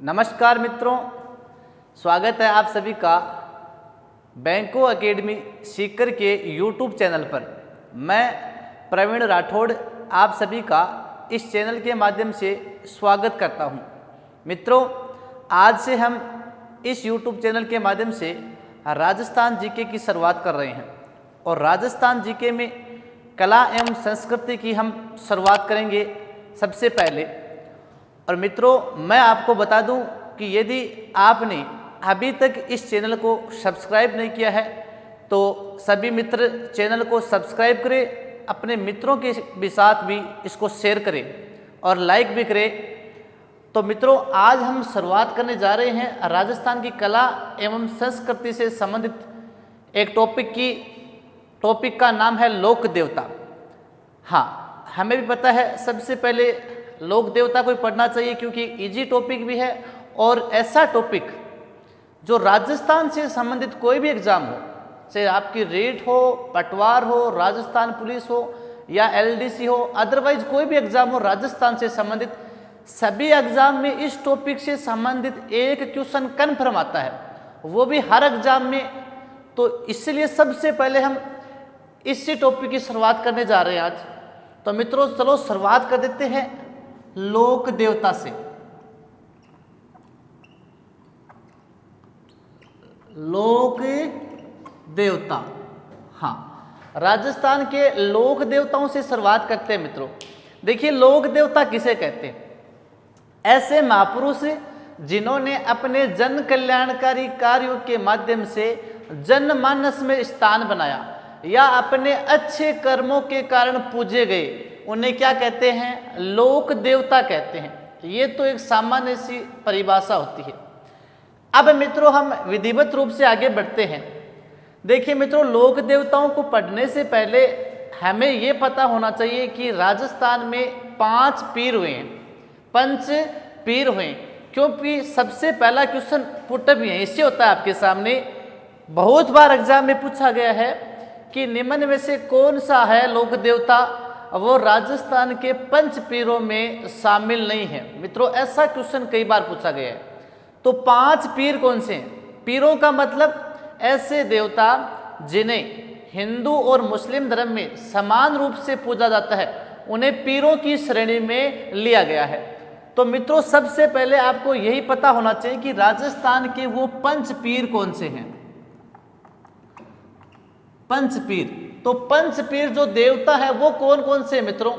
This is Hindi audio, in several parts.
नमस्कार मित्रों, स्वागत है आप सभी का बैंको एकेडमी सीकर के यूट्यूब चैनल पर। मैं प्रवीण राठौड़ आप सभी का इस चैनल के माध्यम से स्वागत करता हूं। मित्रों, आज से हम इस यूट्यूब चैनल के माध्यम से राजस्थान जीके की शुरुआत कर रहे हैं और राजस्थान जीके में कला एवं संस्कृति की हम शुरुआत करेंगे सबसे पहले। और मित्रों, मैं आपको बता दूं कि यदि आपने अभी तक इस चैनल को सब्सक्राइब नहीं किया है तो सभी मित्र चैनल को सब्सक्राइब करें, अपने मित्रों के भी साथ भी इसको शेयर करें और लाइक भी करें। तो मित्रों, आज हम शुरुआत करने जा रहे हैं राजस्थान की कला एवं संस्कृति से संबंधित एक टॉपिक का नाम है लोक देवता। हाँ, हमें भी पता है सबसे पहले लोक देवता को पढ़ना चाहिए क्योंकि इजी टॉपिक भी है और ऐसा टॉपिक जो राजस्थान से संबंधित कोई भी एग्जाम हो, चाहे आपकी रेट हो, पटवार हो, राजस्थान पुलिस हो या एलडीसी हो, अदरवाइज कोई भी एग्जाम हो राजस्थान से संबंधित, सभी एग्जाम में इस टॉपिक से संबंधित एक क्वेश्चन कन्फर्म आता है, वो भी हर एग्जाम में। तो इसलिए सबसे पहले हम इसी टॉपिक की शुरुआत करने जा रहे हैं आज। तो मित्रों, चलो शुरुआत कर देते हैं लोक देवता से। लोक देवता, हाँ, राजस्थान के लोक देवताओं से शुरुआत करते हैं। मित्रों देखिए, लोक देवता किसे कहते हैं? ऐसे महापुरुष जिन्होंने अपने जन कल्याणकारी कार्यों के माध्यम से जनमानस में स्थान बनाया या अपने अच्छे कर्मों के कारण पूजे गए, उन्हें क्या कहते हैं? लोक देवता कहते हैं। ये तो एक सामान्य सी परिभाषा होती है। अब मित्रों, हम विधिवत रूप से आगे बढ़ते हैं। देखिए मित्रों, लोक देवताओं को पढ़ने से पहले हमें ये पता होना चाहिए कि राजस्थान में 5 पीर हुए हैं, 5 पीर हुए हैं। क्योंकि सबसे पहला क्वेश्चन पुट भी है, इससे होता है आपके सामने, बहुत बार एग्जाम में पूछा गया है कि निम्न में से कौन सा है लोक देवता वो राजस्थान के 5 पीरों में शामिल नहीं है। मित्रों, ऐसा क्वेश्चन कई बार पूछा गया है। तो 5 पीर कौन से हैं? पीरों का मतलब ऐसे देवता जिन्हें हिंदू और मुस्लिम धर्म में समान रूप से पूजा जाता है, उन्हें पीरों की श्रेणी में लिया गया है। तो मित्रों, सबसे पहले आपको यही पता होना चाहिए कि राजस्थान के वो 5 पीर कौन से हैं। 5 पीर, तो 5 पीर जो देवता है वो कौन कौन से मित्रों?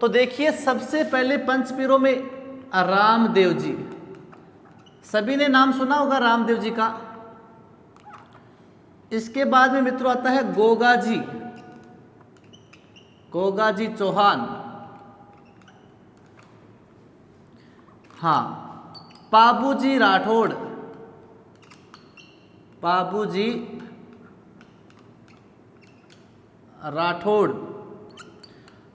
तो देखिए, सबसे पहले 5 पीरों में रामदेव जी, सभी ने नाम सुना होगा रामदेव जी का। इसके बाद में मित्रों आता है गोगा जी चौहान, हाँ, पाबूजी राठौड़,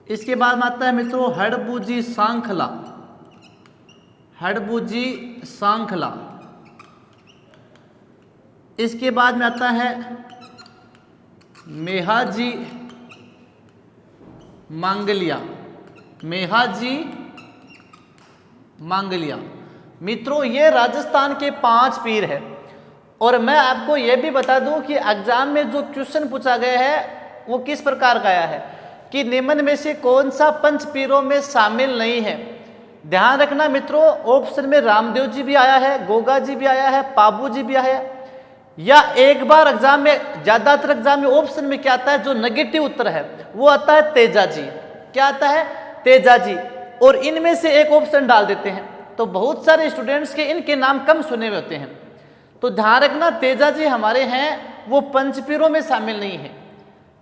इसके बाद में आता है मित्रों हड़बूजी सांखला। इसके बाद में आता है मेहाजी मांगलिया। मित्रों, ये राजस्थान के 5 पीर है। और मैं आपको यह भी बता दूं कि एग्जाम में जो क्वेश्चन पूछा गया है वो किस प्रकार का आया है कि निम्न में से कौन सा 5 पीरों में शामिल नहीं है। ध्यान रखना मित्रों, ऑप्शन में रामदेव जी भी आया है, गोगा जी भी आया है, पाबू जी भी आया है, या एक बार एग्जाम में, ज्यादातर एग्जाम में ऑप्शन में क्या आता है, जो नेगेटिव उत्तर है वो आता है तेजा जी। क्या आता है? तेजा जी। और इनमें से एक ऑप्शन डाल देते हैं। तो बहुत सारे स्टूडेंट्स के इनके नाम कम सुने हुए होते हैं। तो ध्यान रखना, तेजा जी हमारे हैं वो 5 पीरों में शामिल नहीं है।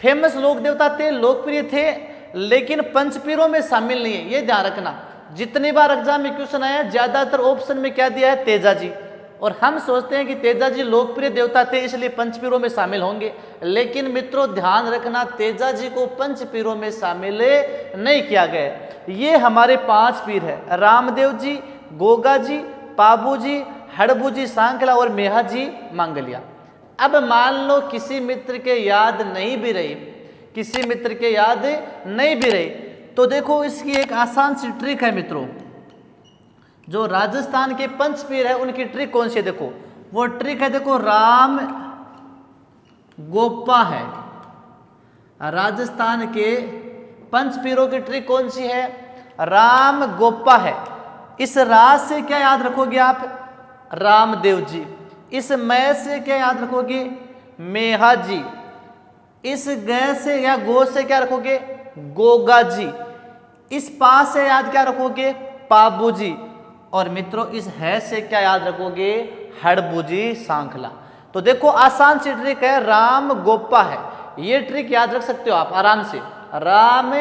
फेमस लोक देवता थे, लोकप्रिय थे, लेकिन 5 पीरों में शामिल नहीं है। ये ध्यान रखना, जितनी बार एग्जाम में क्वेश्चन आया ज्यादातर ऑप्शन में क्या दिया है? तेजा जी। और हम सोचते हैं कि तेजा जी लोकप्रिय देवता थे इसलिए 5 पीरों में शामिल होंगे, लेकिन मित्रों ध्यान रखना, तेजा जी को 5 पीरों में शामिल नहीं किया गया। ये हमारे 5 पीर है, रामदेव जी, गोगा जी, पाबू जी, हड़बूजी सांखला और मेहाजी मांगलिया। अब मान लो किसी मित्र के याद नहीं भी रही, तो देखो इसकी एक आसान सी ट्रिक है मित्रों। जो राजस्थान के पंचपीर है उनकी ट्रिक कौन सी है? देखो वो ट्रिक है, देखो राम गोप्पा है। राजस्थान के पंचपीरों की ट्रिक कौन सी है? राम गोप्पा है। इस राज से क्या याद रखोगे आप? रामदेव जी। इस मै से क्या याद रखोगे? मेहा जी। इस गै से या गो से क्या रखोगे? गोगा जी। इस पा से याद क्या रखोगे? पाबू जी। और मित्रों इस है से क्या याद रखोगे? हड़बू जी सांखला। तो देखो आसान सी ट्रिक है, राम गोप्पा है, ये ट्रिक याद रख सकते हो आप आराम से, राम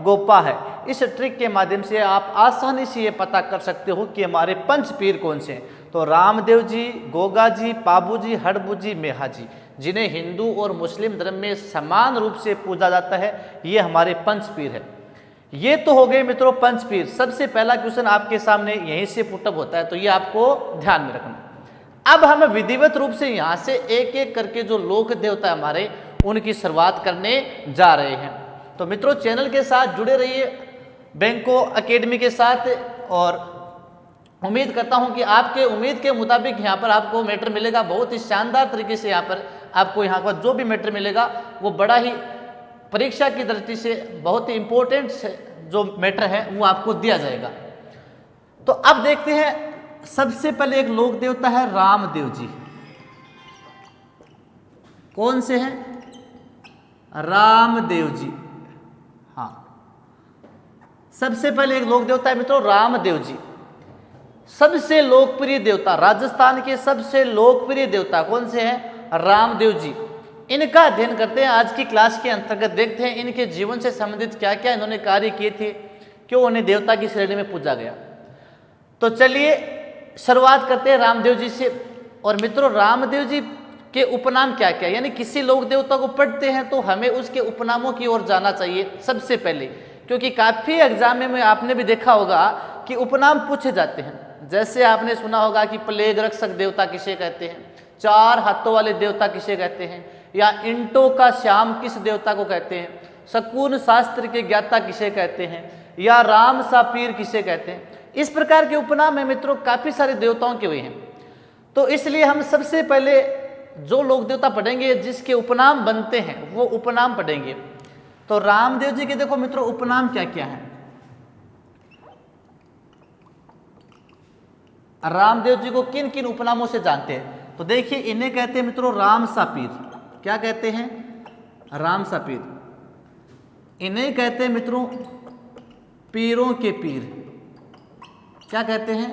गोप्पा है। इस ट्रिक के माध्यम से आप आसानी से ये पता कर सकते हो कि हमारे पंचपीर कौन से हैं। तो रामदेव जी, गोगा जी, पाबू जी, हड़बू जी, मेहा जी, जिन्हें हिंदू और मुस्लिम धर्म में समान रूप से पूजा जाता है, ये हमारे पंचपीर है। ये तो हो गए मित्रों पंचपीर। सबसे पहला क्वेश्चन आपके सामने यहीं से पुटअप होता है, तो ये आपको ध्यान में रखना। अब हम विधिवत रूप से यहाँ से एक एक करके जो लोक देवता हमारे उनकी शुरुआत करने जा रहे हैं। तो मित्रों चैनल के साथ जुड़े रहिए, बैंको एकेडमी के साथ, और उम्मीद करता हूं कि आपके उम्मीद के मुताबिक यहाँ पर आपको मैटर मिलेगा। बहुत ही शानदार तरीके से यहाँ पर आपको यहाँ पर जो भी मैटर मिलेगा वो बड़ा ही परीक्षा की दृष्टि से बहुत ही इंपॉर्टेंट जो मैटर है वो आपको दिया जाएगा। तो अब देखते हैं, सबसे पहले एक लोक देवता है रामदेव जी। कौन से हैं? रामदेव जी। हाँ, सबसे पहले एक लोक देवता है मित्रों रामदेव जी। सबसे लोकप्रिय देवता, राजस्थान के सबसे लोकप्रिय देवता कौन से हैं? रामदेव जी। इनका अध्ययन करते हैं आज की क्लास के अंतर्गत। देखते हैं इनके जीवन से संबंधित क्या क्या इन्होंने कार्य किए थे, क्यों उन्हें देवता की श्रेणी में पूजा गया। तो चलिए शुरुआत करते हैं रामदेव जी से। और मित्रों रामदेव जी के उपनाम क्या क्या, यानी किसी लोक देवता को पढ़ते हैं तो हमें उसके उपनामों की ओर जाना चाहिए सबसे पहले, क्योंकि काफी एग्जाम में आपने भी देखा होगा कि उपनाम पूछे जाते हैं। जैसे आपने सुना होगा कि प्लेग रक्षक देवता किसे कहते हैं, चार हाथों वाले देवता किसे कहते हैं, या इंटों का श्याम किस देवता को कहते हैं, शकुन शास्त्र के ज्ञाता किसे कहते हैं, या राम सा पीर किसे कहते हैं। इस प्रकार के उपनाम है मित्रों, काफी सारे देवताओं के हुए हैं। तो इसलिए हम सबसे पहले जो लोक देवता पढ़ेंगे जिसके उपनाम बनते हैं वो उपनाम पढ़ेंगे। तो रामदेव जी के देखो मित्रों उपनाम क्या क्या है। रामदेव जी को किन किन उपनामों से जानते हैं? तो देखिए इन्हें कहते हैं मित्रों राम सा पीर। क्या कहते हैं? राम सा पीर। इन्हें कहते हैं मित्रों पीरों के पीर। क्या कहते हैं?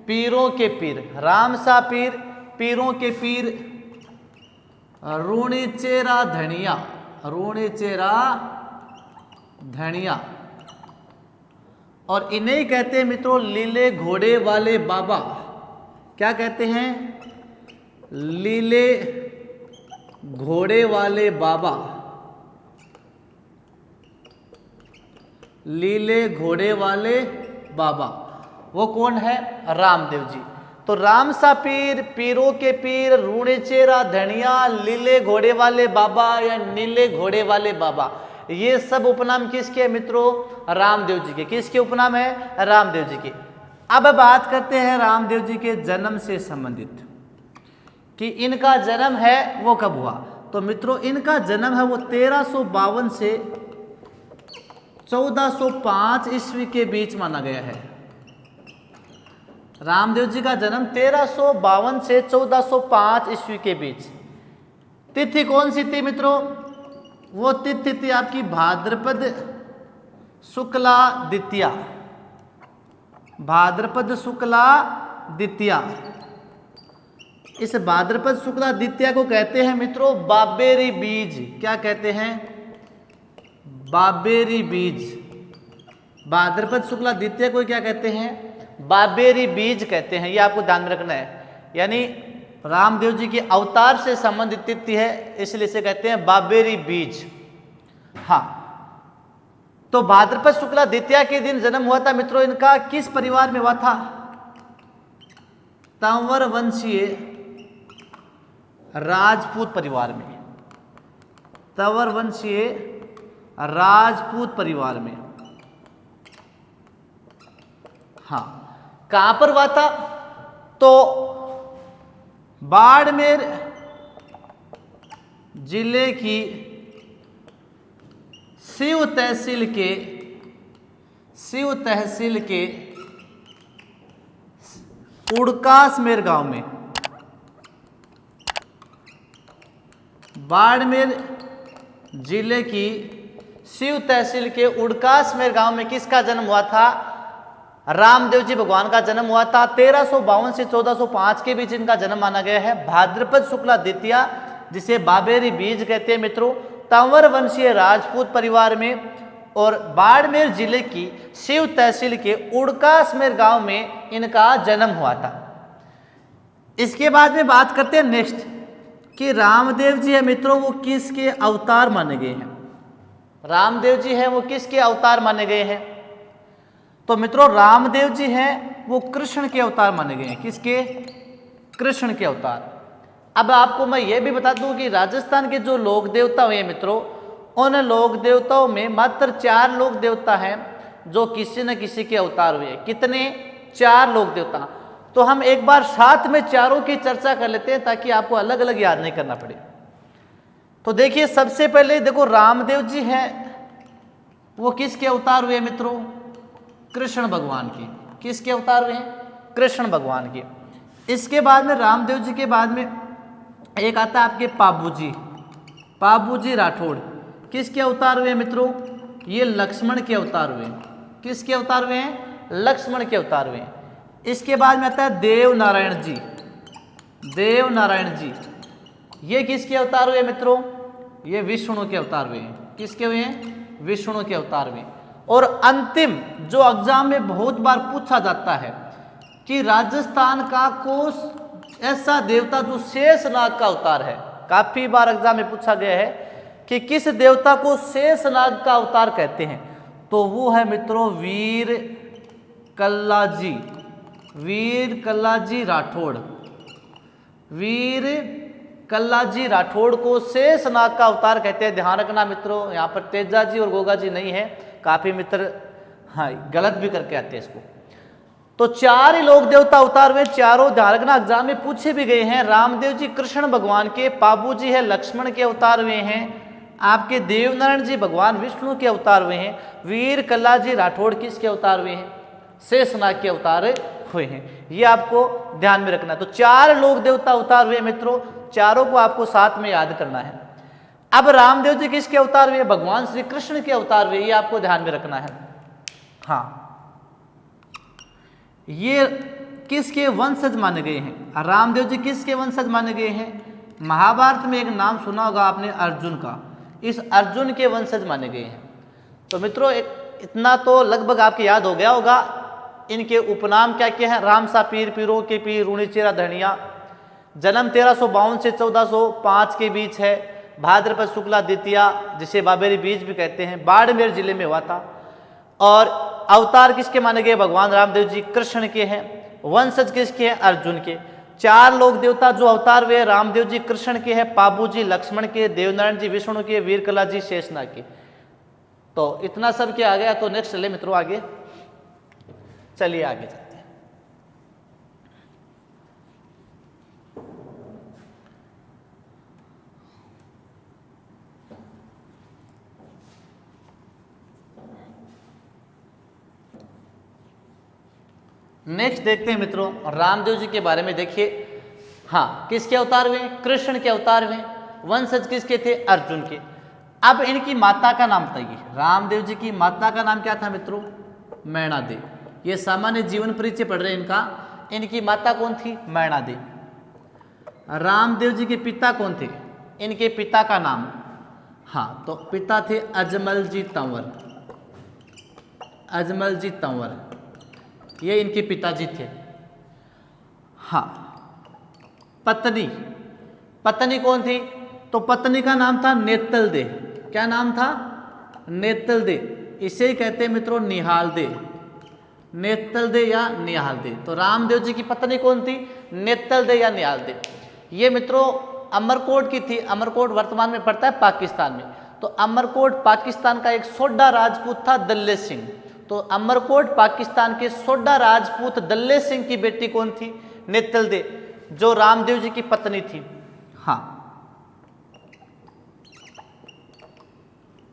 पीरों के पीर। राम सा पीर, पीरों के पीर, रूणीचेरा धनिया, रूणीचेरा धनिया। और इन्हें कहते हैं मित्रों लीले घोड़े वाले बाबा। क्या कहते हैं? लीले घोड़े वाले बाबा, लीले घोड़े वाले बाबा। वो कौन है? रामदेव जी। तो राम सा पीर, पीरों के पीर, रूणेचेरा धनिया, लीले घोड़े वाले बाबा या नीले घोड़े वाले बाबा, ये सब उपनाम किसके हैं मित्रों? रामदेव जी के। किसके उपनाम है? रामदेव जी के। अब बात करते हैं रामदेव जी के जन्म से संबंधित, कि इनका जन्म है वो कब हुआ। तो मित्रों इनका जन्म है वो 1352 से 1405 ईस्वी के बीच माना गया है। रामदेव जी का जन्म 1352 से 1405 ईस्वी के बीच। तिथि कौन सी थी मित्रों? वो तिथि थी आपकी भाद्रपद शुक्ला द्वितीया, भाद्रपद शुक्ला द्वितीया। इस भाद्रपद शुक्ला द्वितीया को कहते हैं मित्रों बाबेरी बीज। क्या कहते हैं? बाबेरी बीज। भाद्रपद शुक्ला द्वितीया को क्या कहते हैं? बाबेरी बीज कहते हैं। ये आपको ध्यान में रखना है, यानी रामदेव जी के अवतार से संबंधित तिथि है, इसलिए इसे कहते हैं बाबेरी बीज। हाँ, तो भाद्रपद शुक्ला द्वितीया के दिन जन्म हुआ था मित्रों इनका। किस परिवार में हुआ था? तंवर वंशीय राजपूत परिवार में, तंवर वंशीय राजपूत परिवार में। हाँ, कहां पर हुआ था? तो बाड़मेर जिले की शिव तहसील के उड़कासमेर गांव में, बाड़मेर जिले की शिव तहसील के उड़कासमेर गांव में किसका जन्म हुआ था? रामदेव जी भगवान का जन्म हुआ था। 1352 से 1405 के बीच इनका जन्म माना गया है। भाद्रपद शुक्ला द्वितीया, जिसे बाबेरी बीज कहते हैं मित्रों, तंवर वंशीय राजपूत परिवार में, और बाड़मेर जिले की शिव तहसील के उड़कासमेर गांव में इनका जन्म हुआ था। इसके बाद में बात करते हैं नेक्स्ट कि रामदेव जी है मित्रों, वो किसके अवतार माने गए हैं? रामदेव जी हैं वो किसके अवतार माने गए हैं? तो मित्रों रामदेव जी हैं वो कृष्ण के अवतार माने गए हैं। किसके? कृष्ण के अवतार। अब आपको मैं ये भी बता दूं कि राजस्थान के जो लोक देवता हुए मित्रों, उन लोक देवताओं में मात्र 4 लोक देवता हैं जो किसी न किसी के अवतार हुए। कितने? 4 लोक देवता। तो हम एक बार साथ में चारों की चर्चा कर लेते हैं ताकि आपको अलग अलग याद नहीं करना पड़े। तो देखिए सबसे पहले देखो रामदेव जी हैं वो किसके अवतार हुए मित्रों? कृष्ण भगवान के। किसके अवतार हुए हैं? कृष्ण भगवान के। इसके बाद में रामदेव जी के बाद में एक आता है आपके पाबूजी राठौड़। किसके अवतार हुए मित्रों? ये लक्ष्मण के अवतार हुए। किसके अवतार हुए हैं? लक्ष्मण के अवतार हुए। इसके बाद में आता है देव नारायण जी। ये किसके अवतार हुए मित्रों? ये विष्णु के अवतार हुए हैं। किसके हुए हैं? विष्णु के अवतार हुए। और अंतिम जो एग्जाम में बहुत बार पूछा जाता है कि राजस्थान का कोई ऐसा देवता जो शेषनाग का अवतार है, काफी बार एग्जाम में पूछा गया है कि किस देवता को शेषनाग का अवतार कहते हैं, तो वो है मित्रों वीर कल्लाजी राठौड़ को शेषनाग का अवतार कहते हैं। ध्यान रखना मित्रों, यहाँ पर तेजा जी और गोगा जी नहीं है। काफी मित्र हाँ गलत भी करके आते हैं इसको। तो 4 ही लोक देवता अवतार हुए, चारों ध्यान रखना एग्जाम में पूछे भी गए हैं। रामदेव जी कृष्ण भगवान के, पाबू जी है लक्ष्मण के अवतार हुए हैं, आपके देवनारायण जी भगवान विष्णु के अवतार हुए हैं, वीर कल्लाजी राठौड़ किसके अवतार हुए हैं? शेषनाग के अवतार हुए हैं। ये आपको ध्यान में रखना है। तो 4 लोक देवता अवतार हुए मित्रों, चारों को आपको साथ में याद करना है। अब रामदेव जी किसके अवतार हुए? भगवान श्री कृष्ण के अवतार हुए। ये आपको ध्यान में रखना है। हाँ, ये किसके वंशज माने गए हैं? रामदेव जी किसके वंशज माने गए हैं? महाभारत में एक नाम सुना होगा आपने, अर्जुन का। इस अर्जुन के वंशज माने गए हैं। तो मित्रों इतना तो लगभग आपको याद हो गया होगा। इनके उपनाम क्या क्या है? रामसा पीर, पीरों के पीर, रूणीचेरा धनिया। जन्म 1352 से 1405 के बीच है। भाद्रपद शुक्ला द्वितीया, जिसे बाबेरी बीज भी कहते हैं, बाड़मेर जिले में हुआ था। और अवतार किसके माने गए? भगवान रामदेव जी कृष्ण के हैं। वंशज किसके हैं? अर्जुन के। 4 लोक देवता जो अवतार हुए, रामदेव जी कृष्ण के हैं, पाबू जी लक्ष्मण के, देवनारायण जी विष्णु के, वीरकला जी शेषनाग के। तो इतना सब क्या आ गया। तो नेक्स्ट चले मित्रों आगे, चलिए आगे चलते हैं। नेक्स्ट देखते हैं मित्रों रामदेव जी के बारे में। देखिए हाँ, किसके अवतार हुए? कृष्ण के अवतार हुए। वंशज किसके थे? अर्जुन के। अब इनकी माता का नाम बताइए। रामदेव जी की माता का नाम क्या था मित्रों? मैणा देवी। ये सामान्य जीवन परिचय पढ़ रहे हैं इनका। इनकी माता कौन थी? मैणा देवी। रामदेव जी के पिता कौन थे? इनके पिता का नाम, हाँ तो पिता थे अजमल जी तंवर। ये इनके पिताजी थे। हाँ, पत्नी कौन थी? तो पत्नी का नाम था नेतल दे। क्या नाम था? नेतल दे। इसे कहते हैं मित्रों निहाल दे, नेतल दे या निहाल दे। तो रामदेव जी की पत्नी कौन थी? नेतल दे या निहाल दे। ये मित्रों अमरकोट की थी। अमरकोट वर्तमान में पड़ता है पाकिस्तान में। तो अमरकोट पाकिस्तान का एक सोडा राजपूत था, दल्ले सिंह। तो अमरकोट पाकिस्तान के सोडा राजपूत दल्ले सिंह की बेटी कौन थी? नेतल दे, जो रामदेव जी की पत्नी थी। हाँ,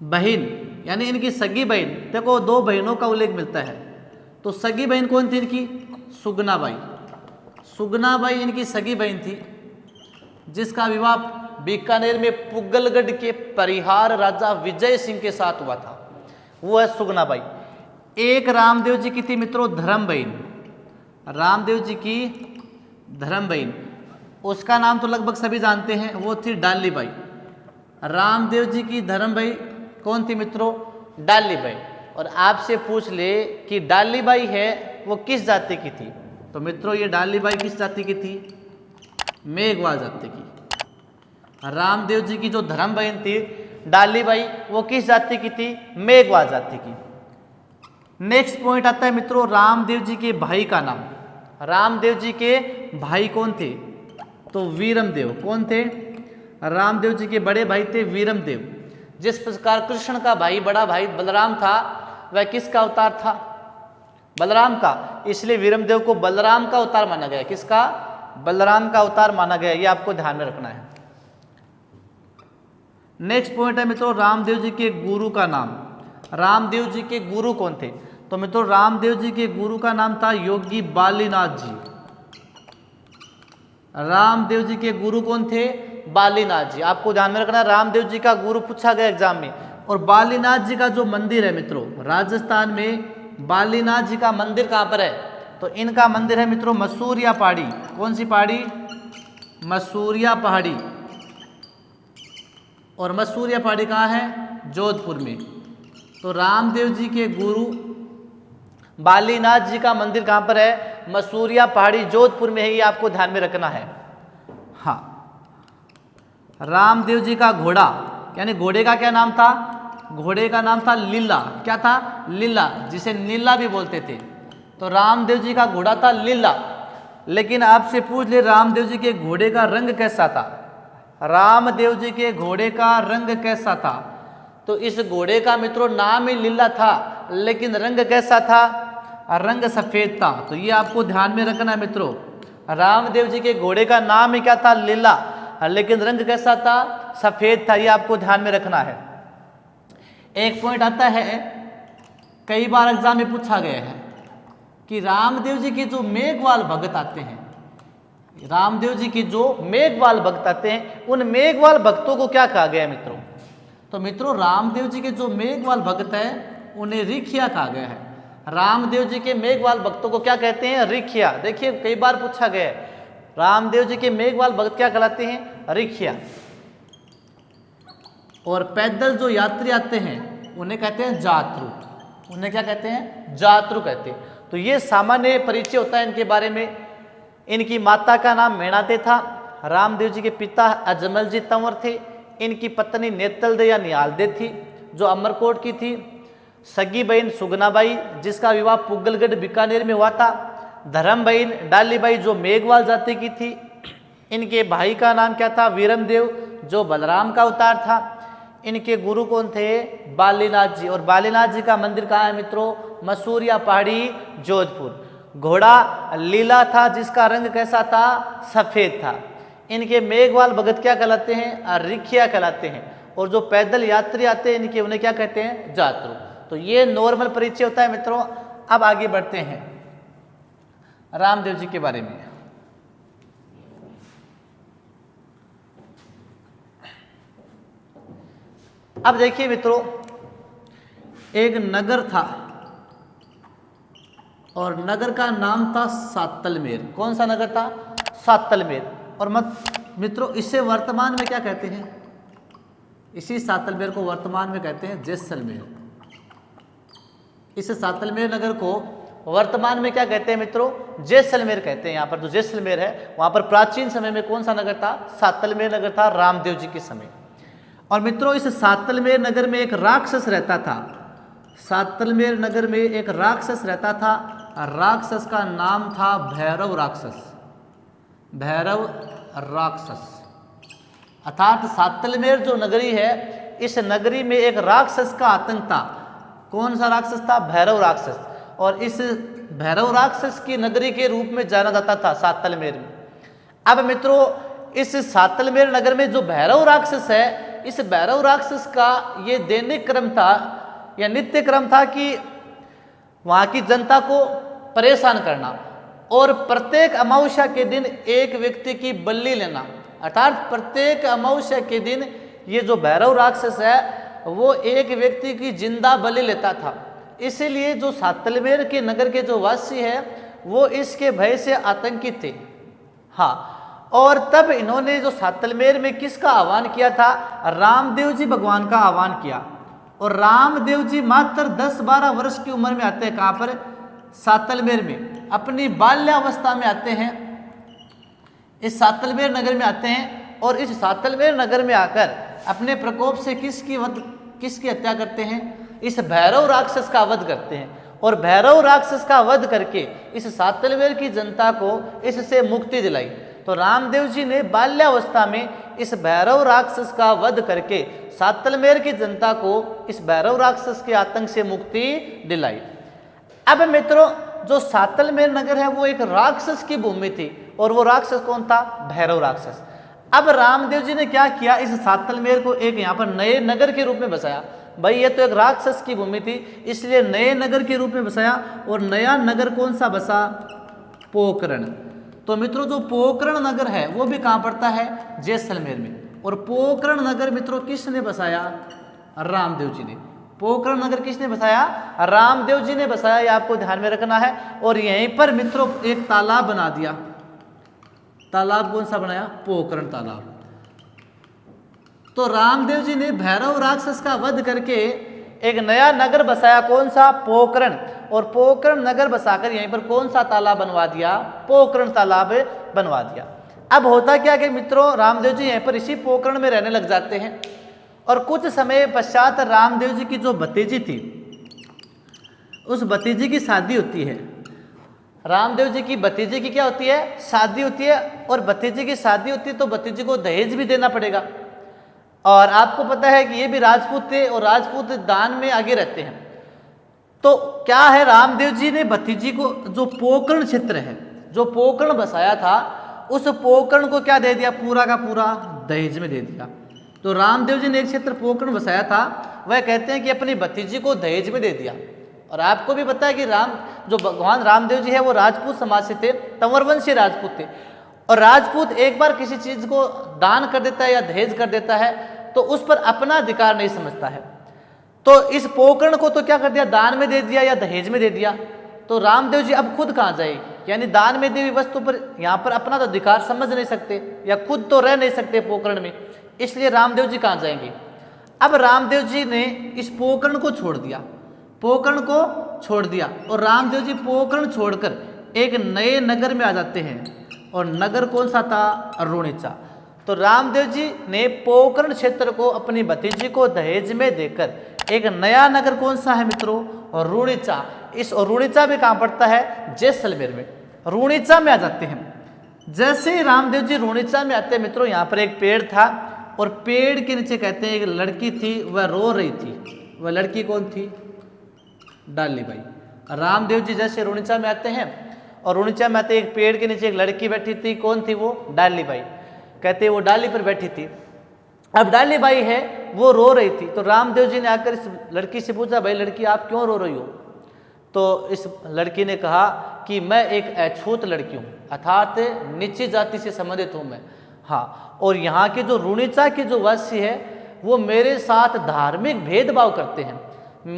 बहन यानी इनकी सगी बहन, देखो दो बहनों का उल्लेख मिलता है। तो सगी बहन कौन थी इनकी? सुगनाबाई। सुगनाबाई इनकी सगी बहन थी, जिसका विवाह बीकानेर में पुगलगढ़ के परिहार राजा विजय सिंह के साथ हुआ था। वो है सुगनाबाई। एक रामदेव जी की थी मित्रों धर्म बहन, रामदेव जी की धर्म बहन, उसका नाम तो लगभग सभी जानते हैं, वो थी डालीबाई। रामदेव जी की धर्म भाई कौन थी मित्रों? डालीबाई। और आपसे पूछ ले कि डालीबाई है वो किस जाति की थी, तो मित्रों ये डालीबाई किस जाति की थी? मेघवाल जाति की। रामदेव जी की जो धर्म बहन थी डालीबाई, वो किस जाति की थी? मेघवाल जाति की। नेक्स्ट पॉइंट आता है मित्रों रामदेव जी के भाई का नाम। रामदेव जी के भाई कौन थे? तो वीरमदेव। कौन थे? रामदेव जी के बड़े भाई थे वीरमदेव। जिस प्रकार कृष्ण का भाई बड़ा भाई बलराम था, वह किसका अवतार था? बलराम का। इसलिए वीरमदेव को बलराम का अवतार माना गया। किसका? बलराम का अवतार माना गया। ये आपको ध्यान में रखना है। नेक्स्ट पॉइंट है मित्रों रामदेव जी के गुरु का नाम। रामदेव जी के गुरु कौन थे? तो मित्रों रामदेव जी के गुरु का नाम था योगी बालीनाथ जी। रामदेव जी के गुरु कौन थे? बालीनाथ जी। आपको ध्यान में रखना, रामदेव जी का गुरु पूछा गया एग्जाम में। और बालीनाथ जी का जो मंदिर है मित्रों राजस्थान में, बालीनाथ जी का मंदिर कहाँ पर है? तो इनका मंदिर है मित्रों मसूरिया पहाड़ी। कौन सी पहाड़ी? मसूरिया पहाड़ी। और मसूरिया पहाड़ी कहाँ है? जोधपुर में। तो रामदेव जी के गुरु बालीनाथ जी का मंदिर कहाँ पर है? मसूरिया पहाड़ी, जोधपुर में है। ये आपको ध्यान में रखना है। हाँ, रामदेव जी का घोड़ा, यानी घोड़े का क्या नाम था? घोड़े का नाम था लीला। क्या था? लीला, जिसे नीला भी बोलते थे। तो रामदेव जी का घोड़ा था लीला। लेकिन आपसे पूछ ले रामदेव जी के घोड़े का रंग कैसा था? रामदेव जी के घोड़े का रंग कैसा था? तो इस घोड़े का मित्रों नाम ही लीला था, लेकिन रंग कैसा था? रंग सफेद था। तो ये आपको ध्यान में रखना है मित्रों, रामदेव जी के घोड़े का नाम ही क्या था? लीला, लेकिन रंग कैसा था? सफेद था। ये आपको ध्यान में रखना है। एक पॉइंट आता है, कई बार एग्जाम में पूछा गया है कि रामदेव जी के जो मेघवाल भक्त आते हैं, रामदेव जी की जो मेघवाल भक्त आते हैं, उन मेघवाल भक्तों को क्या कहा गया है मित्रों? तो मित्रों रामदेव जी के जो मेघवाल भक्त हैं उन्हें रिखिया कहा गया है। रामदेव जी के मेघवाल भक्तों को क्या कहते हैं? रिखिया। देखिए कई बार पूछा गया है, रामदेव जी के मेघवाल भक्त क्या कहलाते हैं? रिखिया। और पैदल जो यात्री आते हैं उन्हें कहते हैं जात्रु। उन्हें क्या कहते हैं? जात्रु कहते हैं। तो ये सामान्य परिचय होता है इनके बारे में। इनकी माता का नाम मेणाते था। रामदेव जी के पिता अजमल जी तंवर थे। इनकी पत्नी नेतल दे या निहाल दे थी, जो अमरकोट की थी। सगी बहन सुगनाबाई, जिसका विवाह पुगलगढ़ बीकानेर में हुआ था। धर्म बहन डालीबाई, जो मेघवाल जाति की थी। इनके भाई का नाम क्या था? वीरमदेव, जो बलराम का अवतार था। इनके गुरु कौन थे? बालीनाथ जी। और बालीनाथ जी का मंदिर कहाँ है मित्रों? मसूरिया पहाड़ी, जोधपुर। घोड़ा लीला था, जिसका रंग कैसा था? सफेद था। इनके मेघवाल भगत क्या कहलाते हैं? रिखिया कहलाते हैं। और जो पैदल यात्री आते हैं इनके, उन्हें क्या कहते हैं? जात्रु। तो ये नॉर्मल परिचय होता है मित्रों। अब आगे बढ़ते हैं रामदेव जी के बारे में। अब देखिए मित्रों, एक नगर था और नगर का नाम था सातलमेर। कौन सा नगर था? सातलमेर। और मित्रों इसे वर्तमान में क्या कहते हैं? इसी सातलमेर को वर्तमान में कहते हैं जैसलमेर। इस सातलमेर नगर को वर्तमान में क्या कहते हैं मित्रों? जैसलमेर कहते हैं। यहाँ पर जो जैसलमेर है, वहाँ पर प्राचीन समय में कौन सा नगर था? सातलमेर नगर था, रामदेव जी के समय। और मित्रों इस सातलमेर नगर में एक राक्षस रहता था। सातलमेर नगर में एक राक्षस रहता था। राक्षस का नाम था भैरव राक्षस। भैरव राक्षस। अर्थात सातलमेर जो नगरी है, इस नगरी में एक राक्षस का आतंक था। कौन सा राक्षस था? भैरव राक्षस। और इस भैरव राक्षस की नगरी के रूप में जाना जाता था सातलमेर में। अब मित्रों इस सातलमेर नगर में जो भैरव राक्षस है, इस भैरव राक्षस का ये दैनिक क्रम था या नित्य क्रम था कि वहाँ की जनता को परेशान करना और प्रत्येक अमावस्या के दिन एक व्यक्ति की बलि लेना। अर्थात प्रत्येक अमावस्या के दिन ये जो भैरव राक्षस है वो एक व्यक्ति की जिंदा बलि लेता था। इसीलिए जो सातलमेर के नगर के जो वासी है वो इसके भय से आतंकित थे। हाँ, और तब इन्होंने जो सातलमेर में किसका आह्वान किया था? रामदेव जी भगवान का आह्वान किया। और रामदेव जी मात्र 10-12 वर्ष की उम्र में आते हैं। कहाँ पर? सातलमेर में। अपनी बाल्यावस्था में आते हैं, इस सातलमेर नगर में आते हैं और इस सातलमेर नगर में आकर अपने प्रकोप से किसकी हत्या करते हैं? इस भैरव राक्षस का वध करते हैं। और भैरव राक्षस का वध करके इस सातलमेर की जनता को इससे मुक्ति दिलाई। तो रामदेव जी ने बाल्यावस्था में इस भैरव राक्षस का वध करके सातलमेर की जनता को इस भैरव राक्षस के आतंक से मुक्ति दिलाई। अब मित्रों जो सातलमेर नगर है वो एक राक्षस की भूमि थी और वो राक्षस कौन था? भैरव राक्षस। अब रामदेव जी ने क्या किया? इस सातलमेर को एक यहाँ पर नए नगर के रूप में बसाया। भाई ये तो एक राक्षस की भूमि थी, इसलिए नए नगर के रूप में बसाया। और नया नगर कौन सा बसा? पोकरण। तो मित्रों जो पोकरण नगर है वो भी कहाँ पड़ता है? जैसलमेर में। और पोकरण नगर मित्रों किसने बसाया? रामदेव जी ने। पोकरण नगर किसने बसाया? रामदेव जी ने बसाया। ये आपको ध्यान में रखना है। और यहीं पर मित्रों एक तालाब बना दिया। तालाब कौन सा बनाया? पोकरण तालाब। तो रामदेव जी ने भैरव राक्षस का वध करके एक नया नगर बसाया। कौन सा? पोकरण। और पोकरण नगर बसाकर यहीं पर कौन सा तालाब बनवा दिया? पोकरण तालाब बनवा दिया। अब होता क्या कि मित्रों रामदेव जी यहीं पर इसी पोकरण में रहने लग जाते हैं। और कुछ समय पश्चात रामदेव जी की जो भतीजी थी उस भतीजी की शादी होती है। रामदेव जी की भतीजी की क्या होती है? शादी होती है। और भतीजी की शादी होती है तो भतीजी को दहेज भी देना पड़ेगा। और आपको पता है कि ये भी राजपूत थे और राजपूत दान में आगे रहते हैं। तो क्या है, रामदेव जी ने भतीजी को जो पोकरण क्षेत्र है, जो पोकरण बसाया था, उस पोकरण को क्या दे दिया? पूरा का पूरा दहेज में दे दिया। तो रामदेव जी ने एक क्षेत्र पोकरण बसाया था, वह कहते हैं कि अपनी भतीजी को दहेज में दे दिया। और आपको भी पता है कि जो भगवान रामदेव जी है वो राजपूत समाज से थे, तंवरवंशी राजपूत थे। और राजपूत एक बार किसी चीज को दान कर देता है या दहेज कर देता है तो उस पर अपना अधिकार नहीं समझता है। तो इस पोकरण को तो क्या कर दिया? दान में दे दिया या दहेज में दे दिया। तो रामदेव जी अब खुद कहाँ जाए? यानी दान में दी हुई वस्तु पर यहाँ पर अपना तो अधिकार समझ नहीं सकते या खुद तो रह नहीं सकते पोकरण में, इसलिए रामदेव जी कहाँ जाएंगे? अब रामदेव जी ने इस पोकरण को छोड़ दिया, पोकरण को छोड़ दिया। और रामदेव जी पोकरण छोड़कर एक नए नगर में आ जाते हैं। और नगर कौन सा था? रुणिचा। तो रामदेव जी ने पोकरण क्षेत्र को अपनी भतीजी को दहेज में देकर एक नया नगर कौन सा है मित्रों? रुणिचा। इस रुणिचा भी कहाँ पड़ता है? जैसलमेर में। रुणिचा में आ जाते हैं। जैसे ही रामदेव जी रुणिचा में आते हैं मित्रों, यहाँ पर एक पेड़ था और पेड़ के नीचे कहते हैं एक लड़की थी, वह रो रही थी। वह लड़की कौन थी? डाली बाई। रामदेव जी जैसे रुणिचा में आते हैं और रुणिचा में आते एक पेड़ के नीचे एक लड़की बैठी थी। कौन थी वो? डाली बाई। कहते वो डाली पर बैठी थी। अब डाली बाई है वो रो रही थी। तो रामदेव जी ने आकर इस लड़की से पूछा, भाई लड़की आप क्यों रो रही हो? तो इस लड़की ने कहा कि मैं एक अछूत लड़की हूँ, अर्थात नीची जाति से संबंधित हूँ मैं। हाँ, और यहाँ के जो रुणिचा के जो वासी है वो मेरे साथ धार्मिक भेदभाव करते हैं।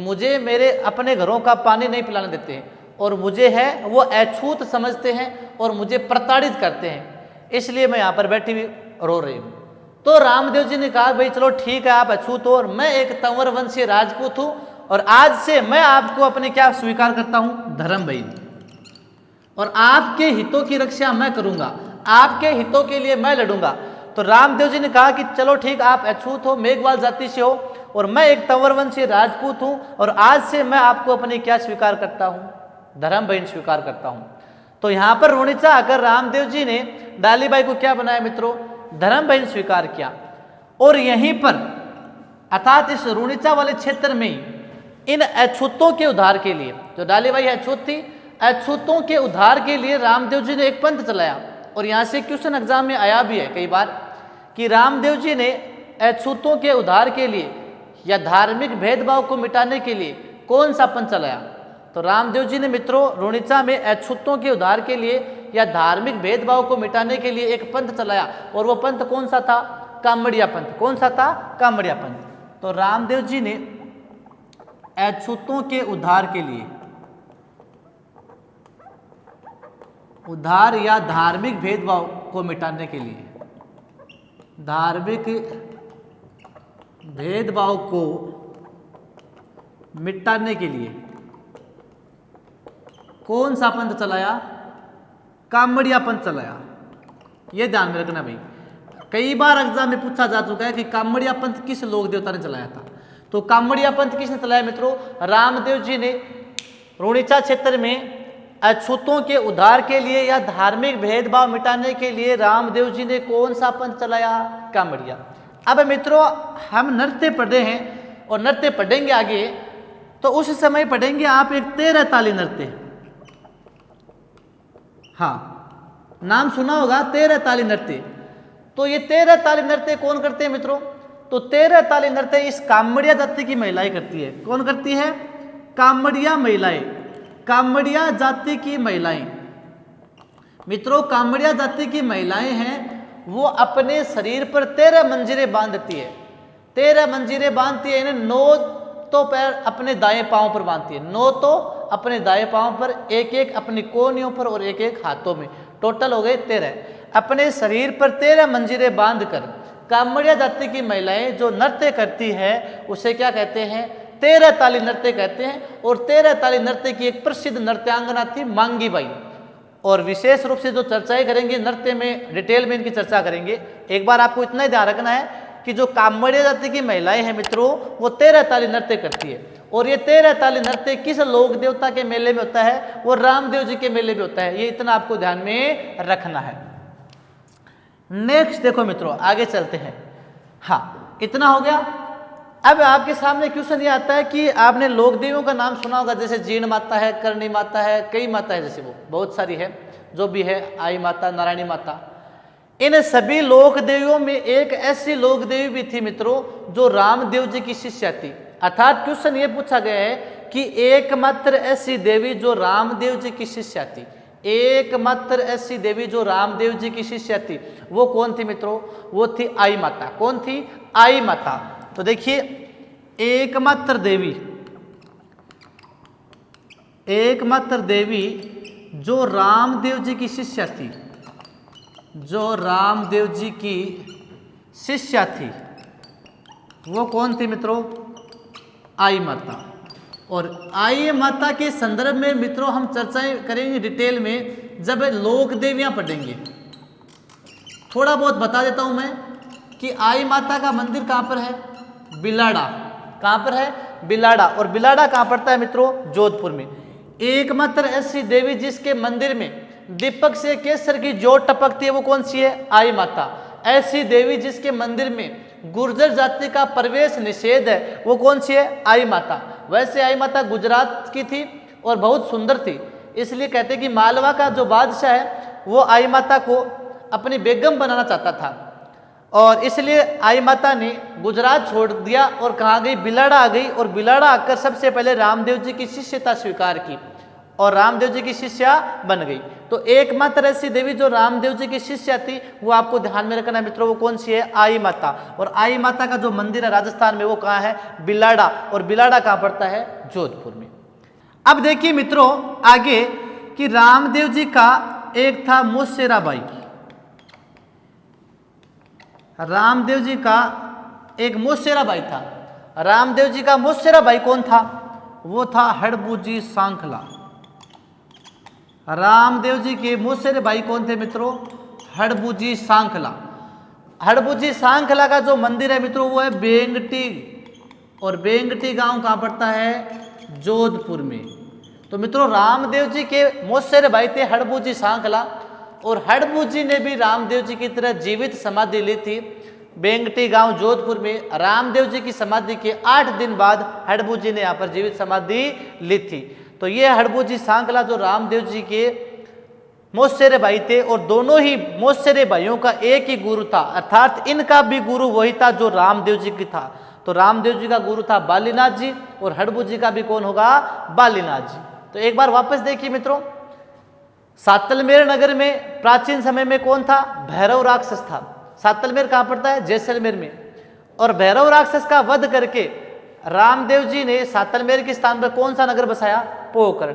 मुझे मेरे अपने घरों का पानी नहीं पिलाने देते हैं और मुझे है वो अछूत समझते हैं और मुझे प्रताड़ित करते हैं, इसलिए मैं यहाँ पर बैठी हुई रो रही हूँ। तो रामदेव जी ने कहा, भाई चलो ठीक है, आप अछूत हो और मैं एक तंवर वंशीय राजपूत हूँ और आज से मैं आपको अपने क्या स्वीकार करता हूँ? धर्म बहन। और आपके हितों की रक्षा मैं करूँगा, आपके हितों के लिए मैं लड़ूंगा। तो रामदेव जी ने कहा कि चलो ठीक, आप अछूत हो, मेघवाल जाति से हो और मैं एक तंवर वंशीय राजपूत हूँ और आज से मैं आपको अपनी क्या स्वीकार करता हूँ? धर्म बहन स्वीकार करता हूँ। तो यहाँ पर रुणिचा आकर रामदेव जी ने डालीबाई को क्या बनाया मित्रों? धर्म बहन स्वीकार किया। और यहीं पर अर्थात इस रुणिचा वाले क्षेत्र में इन अछूतों के उद्धार के लिए, जो डाली भाई अछूत थी, अछूतों के उद्धार के लिए रामदेव जी ने एक पंथ चलाया। और यहाँ से क्वेश्चन एग्जाम में आया भी है कई बार कि रामदेव जी ने अछूतों के उद्धार के लिए या धार्मिक भेदभाव को मिटाने के लिए कौन सा पंथ चलाया। तो रामदेव जी ने मित्रों रुणिचा में अछूतों के उद्धार के लिए या धार्मिक भेदभाव को मिटाने के लिए एक पंथ चलाया, और वो पंथ कौन सा था? कामड़िया पंथ। कौन सा था? कामड़िया पंथ। तो रामदेव जी ने अछूतों के उद्धार के लिए, उद्धार या धार्मिक भेदभाव को मिटाने के लिए, धार्मिक भेदभाव को मिटाने के लिए कौन सा पंथ चलाया? कामड़िया पंथ चलाया। ये ध्यान में रखना भाई, कई बार एग्जाम में पूछा जा चुका है कि कामड़िया पंथ किस लोक देवता ने चलाया था। तो कामड़िया पंथ किसने चलाया मित्रों? रामदेव जी ने रुणिचा क्षेत्र में अछूतों के उद्धार के लिए या धार्मिक भेदभाव मिटाने के लिए रामदेव जी ने कौन सा पंथ चलाया? कामड़िया। अब मित्रों हम नृत्य पढ़ रहे हैं और नृत्य पढ़ेंगे आगे, तो उस समय पढ़ेंगे आप एक 13 ताली नृत्य। हाँ, नाम सुना होगा 13 ताली नृत्य। तो ये 13 ताली नृत्य कौन करते हैं मित्रों? तो 13 ताली नृत्य इस कामड़िया जाति की महिलाएं करती है। कौन करती है? कामड़िया महिलाएं, कामड़िया जाति की महिलाएं। मित्रों कामड़िया जाति की महिलाएं हैं, वो अपने शरीर पर 13 मंजीरें बांधती है। 13 मंजीरें बांधती है, इन्हें 9 तो पैर अपने दाएं पांव पर बांधती है, 9 तो अपने दाएं पांव पर, एक एक अपनी कोहनियों पर और एक एक हाथों में, टोटल हो गए 13। अपने शरीर पर 13 मंजीरें बांधकर कामड़िया जाति की महिलाएं जो नृत्य करती है उसे क्या कहते हैं? 13 ताली नृत्य कहते हैं। और 13 ताली नृत्य की एक प्रसिद्ध नृत्यांगना थी मांगी बाई। और विशेष रूप से जो चर्चाएं करेंगे नृत्य में, डिटेल में इनकी चर्चा करेंगे। एक बार आपको इतना ही ध्यान रखना है कि जो कामड़िया जाति की महिलाएं हैं मित्रों, वो 13 ताली नृत्य करती है। और ये 13 ताली नृत्य किस लोक देवता के मेले में होता है? वो रामदेव जी के मेले में होता है। ये इतना आपको ध्यान में रखना है। नेक्स्ट देखो मित्रों, आगे चलते हैं। हाँ, इतना हो गया। अब आपके सामने क्वेश्चन ये आता है कि आपने लोक देवियों का नाम सुना होगा, जैसे जीण माता है, करणी माता है, कई माता है, जैसे वो बहुत सारी है, जो भी है, आई माता, नारायणी माता। इन सभी लोक देवियों में एक ऐसी लोक देवी भी थी मित्रों जो रामदेव जी की शिष्या थी। अर्थात क्वेश्चन ये पूछा गया है कि एकमात्र ऐसी देवी जो रामदेव जी की शिष्या थी, एकमात्र ऐसी देवी जो रामदेव जी की शिष्या थी, वो कौन थी मित्रों? वो थी आई माता। कौन थी? आई माता। तो देखिए, एकमात्र देवी, एकमात्र देवी जो रामदेव जी की शिष्या थी, जो रामदेव जी की शिष्या थी, वो कौन थी मित्रों? आई माता। और आई माता के संदर्भ में मित्रों हम चर्चाएं करेंगे डिटेल में जब लोक देवियां पढ़ेंगे। थोड़ा बहुत बता देता हूं मैं कि आई माता का मंदिर कहां पर है? बिलाड़ा। कहां पर है? बिलाड़ा। और बिलाड़ा कहां पड़ता है मित्रों? जोधपुर में। एकमात्र ऐसी देवी जिसके मंदिर में दीपक से केसर की ज्योत टपकती है, वो कौन सी है? आई माता। ऐसी देवी जिसके मंदिर में गुर्जर जाति का प्रवेश निषेध है, वो कौन सी है? आई माता। वैसे आई माता गुजरात की थी और बहुत सुंदर थी, इसलिए कहते हैं कि मालवा का जो बादशाह है वो आई माता को अपनी बेगम बनाना चाहता था, और इसलिए आई माता ने गुजरात छोड़ दिया और कहाँ गई? बिलाड़ा आ गई। और बिलाड़ा आकर सबसे पहले रामदेव जी की शिष्यता स्वीकार की और रामदेव जी की शिष्या बन गई। तो एकमात्र ऐसी देवी जो रामदेव जी की शिष्या थी, वो आपको ध्यान में रखना है मित्रों, वो कौन सी है? आई माता। और आई माता का जो मंदिर है राजस्थान में, वो कहाँ है? बिलाड़ा। और बिलाड़ा कहाँ पड़ता है? जोधपुर में। अब देखिए मित्रों आगे कि रामदेव जी का एक था मोसेरा बाई। रामदेव जी का एक मोसेरा बाई था। रामदेव जी का मोसेरा बाई कौन था? वो था हड़बूजी सांखला। रामदेव जी के मोसेरे भाई कौन थे मित्रों? हड़बूजी सांखला। हड़बूजी सांखला का जो मंदिर है मित्रों वो है बेंगटी, और बेंगटी गांव कहाँ पड़ता है? जोधपुर में। तो मित्रों रामदेव जी के मोसेरे भाई थे हड़बूजी सांखला, और हड़बूजी ने भी रामदेव जी की तरह जीवित समाधि ली थी। बेंगटी गांव जोधपुर में रामदेव जी की समाधि के 8 दिन बाद हड़बू जी ने यहाँ पर जीवित समाधि ली थी। तो ये हड़बू जी सांकला जो रामदेव जी के मौसेरे भाई थे और दोनों ही मौसेरे भाइयों का एक ही गुरु था, अर्थात इनका भी गुरु वही था जो रामदेव जी की था। तो रामदेव जी का गुरु था बालीनाथ जी और हड़बू जी का भी कौन होगा, बालीनाथ जी। तो एक बार वापस देखिए मित्रों, सातलमेर नगर में प्राचीन समय में कौन था, भैरव राक्षस था। सातलमेर कहाँ पड़ता है, जैसलमेर में। और भैरव राक्षस का वध करके रामदेव जी ने सातलमेर के स्थान पर कौन सा नगर बसाया, पोखरण।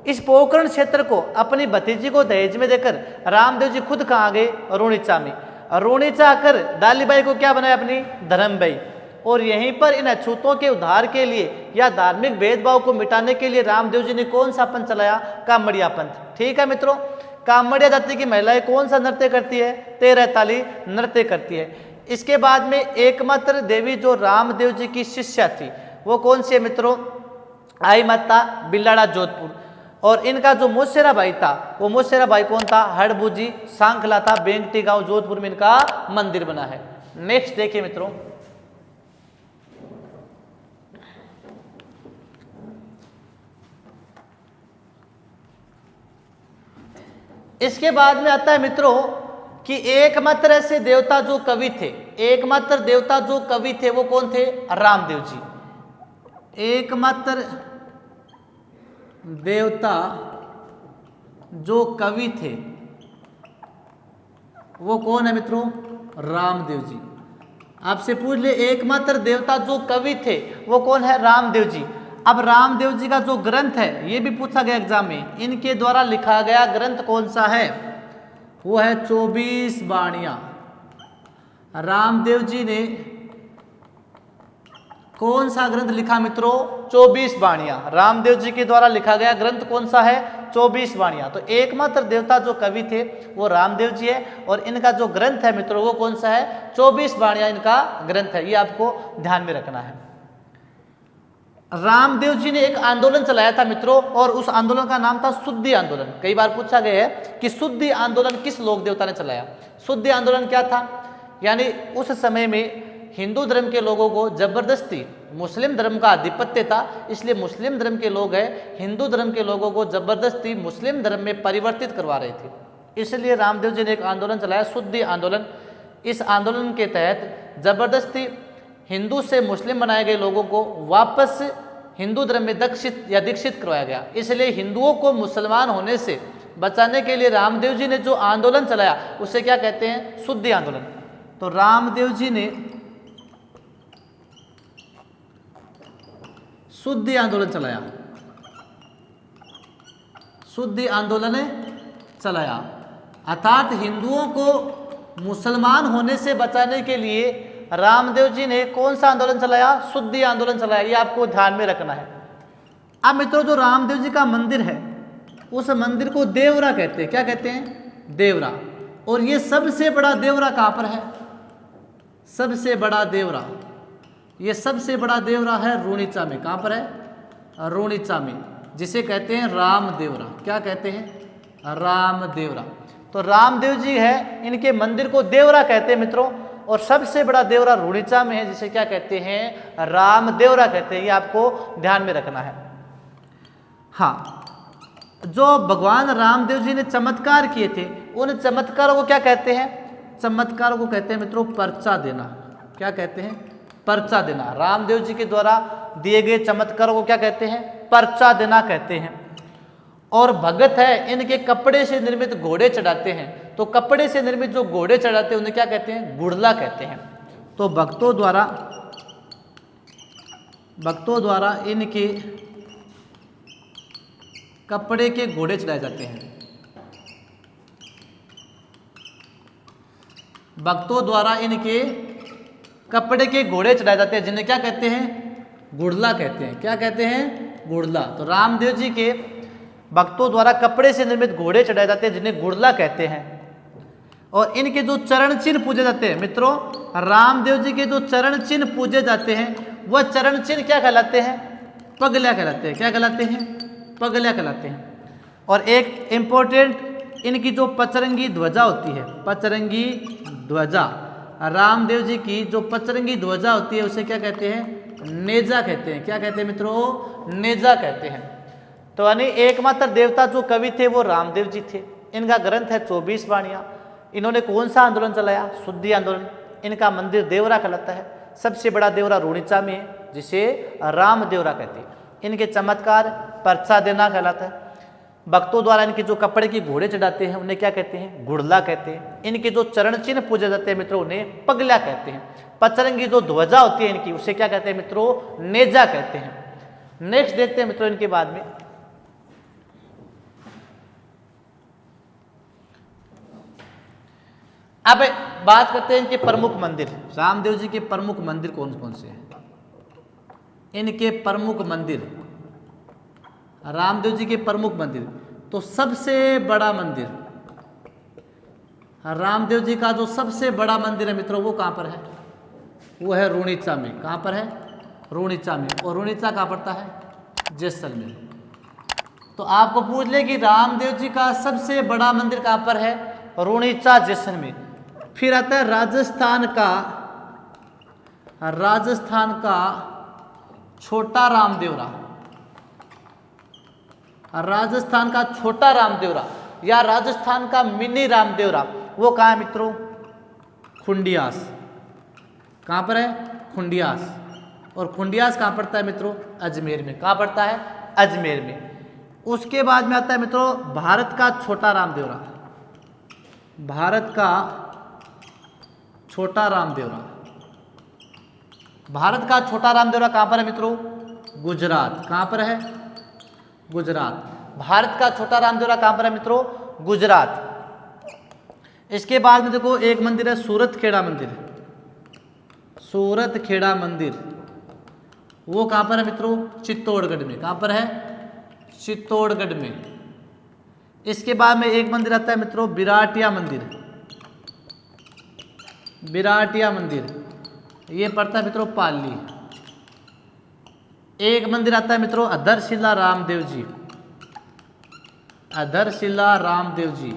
इस पोखरण क्षेत्र को अपनी भतीजी को दहेज में देकर रामदेव जी खुद कहाँ गए, रोणीचा में। रोणीचा आकर डालीबाई को क्या बनाया, अपनी धर्मबाई। और यहीं पर इन अछूतों के उद्धार के लिए या धार्मिक भेदभाव को मिटाने के लिए रामदेव जी ने कौन सा पंथ चलाया, कामड़िया पंथ। ठीक है मित्रों, कामड़िया जाति की महिलाएं कौन सा नृत्य करती है, 13 ताली नृत्य करती है। इसके बाद में एकमात्र देवी जो रामदेव जी की शिष्या थी वो कौन सी है मित्रों, आई माता बिलाड़ा जोधपुर। और इनका जो मौसेरा भाई था वो मौसेरा भाई कौन था, हड़बू जी सांखला था, बेंगटी गांव जोधपुर में इनका मंदिर बना है। नेक्स्ट देखिए मित्रों, इसके बाद में आता है मित्रों कि एकमात्र ऐसे देवता जो कवि थे, एकमात्र देवता जो कवि थे वो कौन थे, रामदेव जी। एकमात्र देवता जो कवि थे वो कौन है मित्रों, रामदेव जी। आपसे पूछ ले, एकमात्र देवता जो कवि थे वो कौन है, रामदेव जी। अब रामदेव जी का जो ग्रंथ है ये भी पूछा गया एग्जाम में, इनके द्वारा लिखा गया ग्रंथ कौन सा है, वो है 24 बाणियां। रामदेव जी ने कौन सा ग्रंथ लिखा मित्रों, 24 बाणियां। रामदेव जी के द्वारा लिखा गया ग्रंथ कौन सा है, 24 बाणियां। तो एकमात्र देवता जो कवि थे वो रामदेव जी है और इनका जो ग्रंथ है मित्रों वो कौन सा है, 24 बाणियां इनका ग्रंथ है। ये आपको ध्यान में रखना है। रामदेव जी ने एक आंदोलन चलाया था मित्रों और उस आंदोलन का नाम था शुद्धि आंदोलन। कई बार पूछा गया है कि शुद्धि आंदोलन किस लोक देवता ने चलाया। शुद्धि आंदोलन क्या था, यानी उस समय में हिंदू धर्म के लोगों को जबरदस्ती मुस्लिम धर्म का आधिपत्य था, इसलिए मुस्लिम धर्म के लोग हैं हिंदू धर्म के लोगों को जबरदस्ती मुस्लिम धर्म में परिवर्तित करवा रहे थे। इसलिए रामदेव जी ने एक आंदोलन चलाया, शुद्धि आंदोलन। इस आंदोलन के तहत जबरदस्ती हिंदू से मुस्लिम बनाए गए लोगों को वापस हिंदू धर्म में दीक्षित करवाया गया। इसलिए हिंदुओं को मुसलमान होने से बचाने के लिए रामदेव जी ने जो आंदोलन चलाया उसे क्या कहते हैं, शुद्धि आंदोलन। तो रामदेव जी ने शुद्धि आंदोलन चलाया, शुद्धि आंदोलन चलाया, अर्थात हिंदुओं को मुसलमान होने से बचाने के लिए रामदेव जी ने कौन सा आंदोलन चलाया, शुद्धि आंदोलन चलाया। ये आपको ध्यान में रखना है। अब मित्रों जो रामदेव जी का मंदिर है उस मंदिर को देवरा कहते हैं। क्या कहते हैं, देवरा। और ये सबसे बड़ा देवरा कहाँ पर है, सबसे बड़ा देवरा, ये सबसे बड़ा देवरा है रोणीचा में। कहाँ पर है, रोणीचा में, जिसे कहते हैं राम देवरा। क्या कहते हैं, राम देवरा। तो रामदेव जी है, इनके मंदिर को देवरा कहते हैं मित्रों। और सबसे बड़ा देवरा रोणीचा में है, जिसे क्या कहते हैं, राम देवरा कहते हैं। ये आपको ध्यान में रखना है। हाँ, जो भगवान रामदेव जी ने चमत्कार किए थे उन चमत्कारों को क्या कहते हैं, चमत्कारों को कहते हैं मित्रों पर्चा देना। क्या कहते हैं, पर्चा देना। रामदेव जी के द्वारा दिए गए चमत्कारों को क्या कहते हैं, पर्चा देना कहते हैं। और भगत है, इनके कपड़े से निर्मित घोड़े चढ़ाते हैं। तो कपड़े से निर्मित जो घोड़े चढ़ाते हैं उन्हें क्या कहते हैं, गुड़ला कहते हैं। तो भक्तों द्वारा इनके कपड़े के घोड़े चढ़ाए जाते हैं। भक्तों द्वारा इनके कपड़े के घोड़े चढ़ाए जाते हैं, जिन्हें क्या कहते हैं, गुड़ला कहते हैं। क्या कहते हैं, गुड़ला। तो रामदेव जी के भक्तों द्वारा कपड़े से निर्मित घोड़े चढ़ाए जाते हैं, जिन्हें गुड़ला कहते हैं। और इनके जो चरण चिन्ह पूजे जाते हैं मित्रों, रामदेव जी के जो चरण चिन्ह पूजे जाते हैं वह चरण चिन्ह क्या कहलाते हैं, पगल्या कहलाते हैं। क्या कहलाते हैं, पगल्या कहलाते हैं। और एक इम्पोर्टेंट, इनकी जो पचरंगी ध्वजा होती है, पचरंगी ध्वजा, रामदेव जी की जो पचरंगी ध्वजा होती है उसे क्या कहते हैं? नेजा कहते हैं। क्या कहते हैं मित्रों? नेजा कहते हैं। तो यानी एकमात्र देवता जो कवि थे वो रामदेव जी थे। इनका ग्रंथ है 24 वाणियाँ। इन्होंने कौन सा आंदोलन चलाया? शुद्धि आंदोलन। इनका मंदिर देवरा कहलाता है। सबसे बड़ा देवरा रूणीचा में है, जिसे राम देवरा कहते हैं। इनके चमत्कार परचा देना कहलाता है। भक्तों द्वारा इनके जो कपड़े की घोड़े चढ़ाते हैं उन्हें क्या कहते हैं? गुड़ला कहते हैं। इनके जो चरण चिन्ह पूजे जाते हैं मित्रों उन्हें पगला कहते हैं। पचरंगी जो ध्वजा होती है इनकी उसे क्या कहते हैं मित्रों? नेजा कहते हैं। नेक्स्ट देखते हैं मित्रों इनके बाद में। अब बात करते हैं इनके प्रमुख मंदिर। रामदेव जी के प्रमुख मंदिर कौन कौन से हैं? इनके प्रमुख मंदिर, रामदेव जी के प्रमुख मंदिर, तो सबसे बड़ा मंदिर, रामदेव जी का जो सबसे बड़ा मंदिर है मित्रों वो कहाँ पर है? वो है रूणीचा में। कहाँ पर है? रूणीचा में। और रूणीचा कहाँ पड़ता है? जैसलमेर। तो आपको पूछ ले कि रामदेव जी का सबसे बड़ा मंदिर कहाँ पर है? रूणीचा, जैसलमेर। फिर आता है राजस्थान का छोटा रामदेवरा। राजस्थान का छोटा रामदेवरा या राजस्थान का मिनी रामदेवरा वो कहाँ है मित्रों? खुंडियास। कहाँ पर है? खुंडियास। और खुंडियास कहाँ पड़ता है मित्रों? अजमेर में। कहाँ पड़ता है? अजमेर में। उसके बाद में आता है मित्रों भारत का छोटा रामदेवरा। भारत का छोटा रामदेवरा। भारत का छोटा रामदेवरा कहाँ पर है मित्रों? गुजरात। कहाँ पर है? गुजरात। भारत का छोटा रामदेवरा कहाँ पर है मित्रों? गुजरात। इसके बाद में देखो एक मंदिर है सूरत खेड़ा मंदिर। सूरत खेड़ा मंदिर वो कहाँ पर है मित्रों? चित्तौड़गढ़ में। कहाँ पर है? चित्तौड़गढ़ में। इसके बाद में एक मंदिर आता है मित्रों बिराटिया मंदिर। बिराटिया मंदिर ये पड़ता है मित्रों पाली। एक मंदिर आता है मित्रों अधरशिला रामदेव जी। अधरशिला रामदेव जी।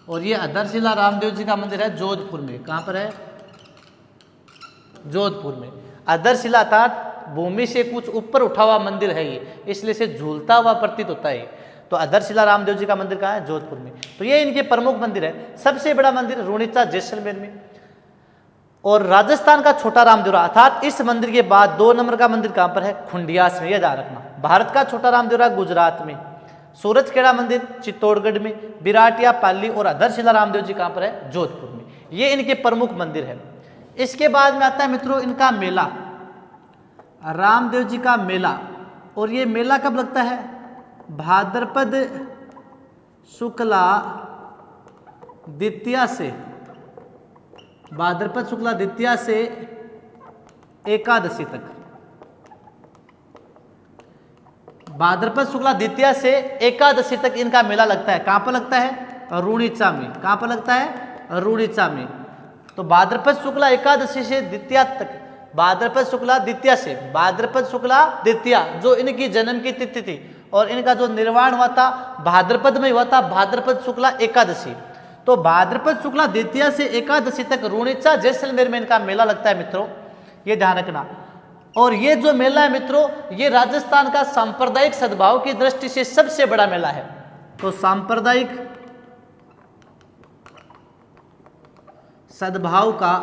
और ये अधरशिला रामदेव जी का मंदिर है जोधपुर में। कहाँ पर है? जोधपुर में। अधरशिला अर्थात भूमि से कुछ ऊपर उठा हुआ मंदिर है ये, इसलिए से झूलता हुआ प्रतीत होता है। तो अधरशिला रामदेव जी का मंदिर कहाँ है? जोधपुर में। तो ये इनके प्रमुख मंदिर है। सबसे बड़ा मंदिर रूणीचा, जैसलमेर में। और राजस्थान का छोटा रामदेवरा अर्थात इस मंदिर के बाद 2 नंबर का मंदिर कहाँ पर है? खुंडियास में। यह ध्यान रखना। भारत का छोटा रामदेवरा गुजरात में, सूरत खेड़ा मंदिर चित्तौड़गढ़ में, बिराटिया पाली और अधरशिला रामदेव जी कहाँ पर है? जोधपुर में। ये इनके प्रमुख मंदिर है। इसके बाद में आता है मित्रों इनका मेला, रामदेव जी का मेला। और ये मेला कब लगता है? भाद्रपद शुक्ला द्वितीया से, भाद्रपद शुक्ला द्वितीया से एकादशी तक। भाद्रपद शुक्ला द्वितीया से एकादशी तक इनका मेला लगता है। कहाँ पर लगता है? रूणीचा में। कहाँ पर लगता है? रूणीचा में। तो भाद्रपद शुक्ला एकादशी से द्वितीया तक, भाद्रपद शुक्ला द्वितीया से भाद्रपद शुक्ला द्वितीया जो इनकी जन्म की तिथि थी और इनका जो निर्वाण हुआ था भाद्रपद में हुआ था, भाद्रपद शुक्ला एकादशी। तो भाद्रपद शुक्ला द्वितीया से एकादशी तक रूणीचा जैसलमेर में इनका मेला लगता है मित्रों, ये ध्यान रखना। और ये जो मेला है मित्रों ये राजस्थान का सांप्रदायिक सद्भाव की दृष्टि से सबसे बड़ा मेला है। तो सांप्रदायिक सद्भाव का